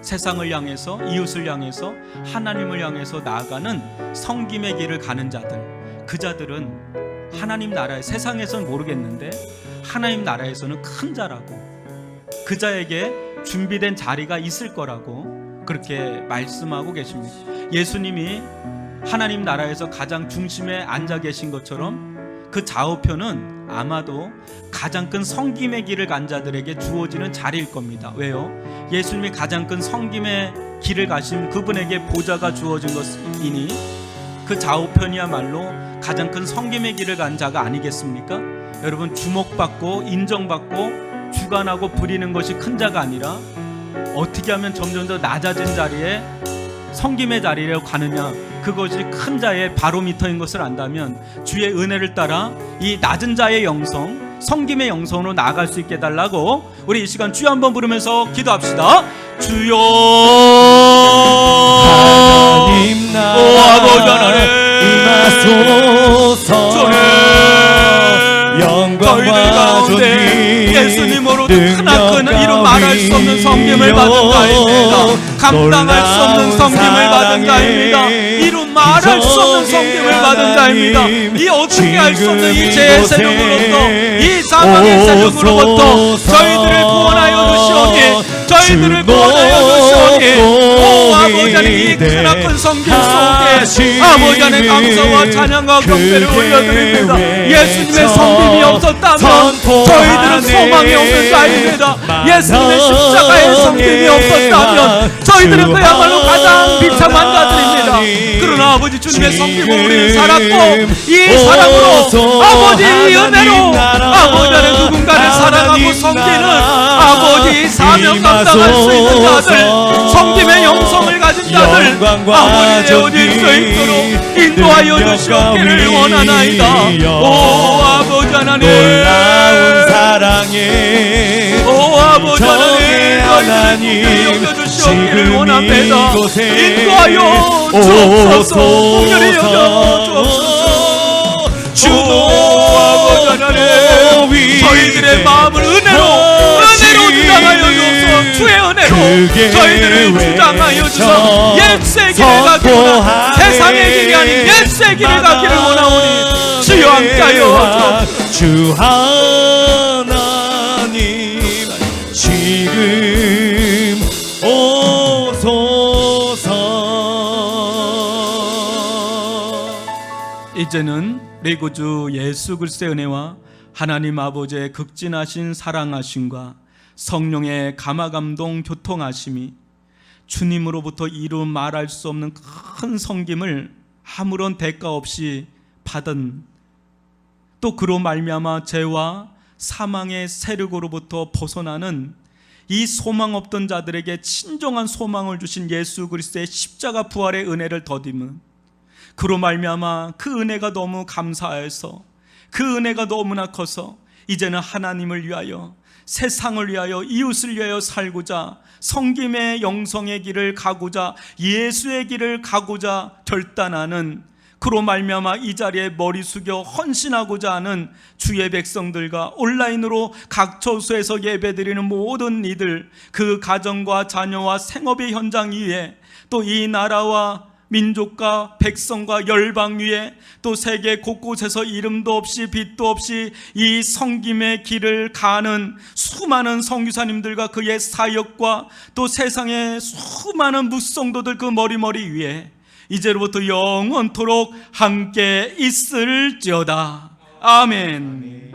세상을 향해서, 이웃을 향해서, 하나님을 향해서 나아가는 섬김의 길을 가는 자들, 그 자들은 하나님 나라에, 세상에서는 모르겠는데 하나님 나라에서는 큰 자라고, 그 자에게 준비된 자리가 있을 거라고 그렇게 말씀하고 계십니다. 예수님이 하나님 나라에서 가장 중심에 앉아 계신 것처럼 그 좌우편은 아마도 가장 큰 섬김의 길을 간 자들에게 주어지는 자리일 겁니다. 왜요? 예수님이 가장 큰 섬김의 길을 가신 그분에게 보좌가 주어진 것이니 그 좌우편이야말로 가장 큰 섬김의 길을 간 자가 아니겠습니까? 여러분, 주목받고 인정받고 주관하고 부리는 것이 큰 자가 아니라 어떻게 하면 점점 더 낮아진 자리에 섬김의 자리로 가느냐, 그것이 큰 자의 바로미터인 것을 안다면 주의 은혜를 따라 이 낮은 자의 영성, 섬김의 영성으로 나아갈 수 있게 해달라고 우리 이 시간 주여 한번 부르면서 기도합시다. 주여 하나님 아버지 하나님 임하소서. 주님 영광과 저희들 가운데 예수님으로 크나큰 이루 말할 수 없는 섬김을 받은 자입니다. 감당할 수 없는 섬김을 받은 자입니다. 이루 말할 수 없는 섬김을 받은 자입니다. 이 어떻게 할 수 없는 이 죄의 세력으로부터, 이 사망의 세력으로부터 저희들을 구원하여 주시오니, 저희들을 구원하여 주시오니, 오 아버지 하나님, 이 크나큰 섬김 속에 아버지 하나님 감사와 찬양과 경배를 올려드립니다. 예수님의 섬김이 없었다면 저희들은 소망이 없는 자입니다. 예수님의 십자가의 섬김이 없었다면 저희들은 그야말로 가장 비참한 자들입니다. 그러나 아버지 주님의 섬김으로 우리는 살았고, 이 사랑으로 아버지 이 은혜로 아버지 안에 누군가를 사랑하고 섬기는 아버지 사명 감당할 수 있는 자들, 섬김의 영성을 가진 자들 아버지 되어질 수 있도록 인도하여 주시기를 원하나이다. 오 아버지 하나님, 놀라운 사랑에 오 아버지 저의 하나님, 하나님, 여겨주시기를 지금 원합니다. 이곳에 인도하여 주옵소서, 공연히 오소서. 여겨주옵소서. 주 아버지 하나님, 위에 저희들의 마음을 은혜로 주장하여 주옵소서. 주의 은혜로 그게 저희들을 주장하여 주소서. 옛새 길을 가기보다 세상의 길이 아닌 옛새 길을 가기를 원하오니 주여 함께하여 주옵소서. 주 하나님 지금 오소서. 이제는 우리 구주 예수 그리스도의 은혜와 하나님 아버지의 극진하신 사랑하심과 성령의 감화감동 교통하심이 주님으로부터 이루 말할 수 없는 큰 섬김을 아무런 대가 없이 받은, 또 그로 말미암아 죄와 사망의 세력으로부터 벗어나는 이 소망 없던 자들에게 진정한 소망을 주신 예수 그리스도의 십자가 부활의 은혜를 더듬은, 그로 말미암아 그 은혜가 너무 감사해서, 그 은혜가 너무나 커서 이제는 하나님을 위하여, 세상을 위하여, 이웃을 위하여 살고자, 성김의 영성의 길을 가고자, 예수의 길을 가고자 결단하는, 그로 말미암아 이 자리에 머리 숙여 헌신하고자 하는 주의 백성들과 온라인으로 각 처소에서 예배드리는 모든 이들, 그 가정과 자녀와 생업의 현장 위에, 또 이 나라와 민족과 백성과 열방 위에, 또 세계 곳곳에서 이름도 없이 빛도 없이 이 섬김의 길을 가는 수많은 선교사님들과 그의 사역과 또 세상의 수많은 묵성도들 그 머리머리 위에 이제로부터 영원토록 함께 있을지어다. 아멘.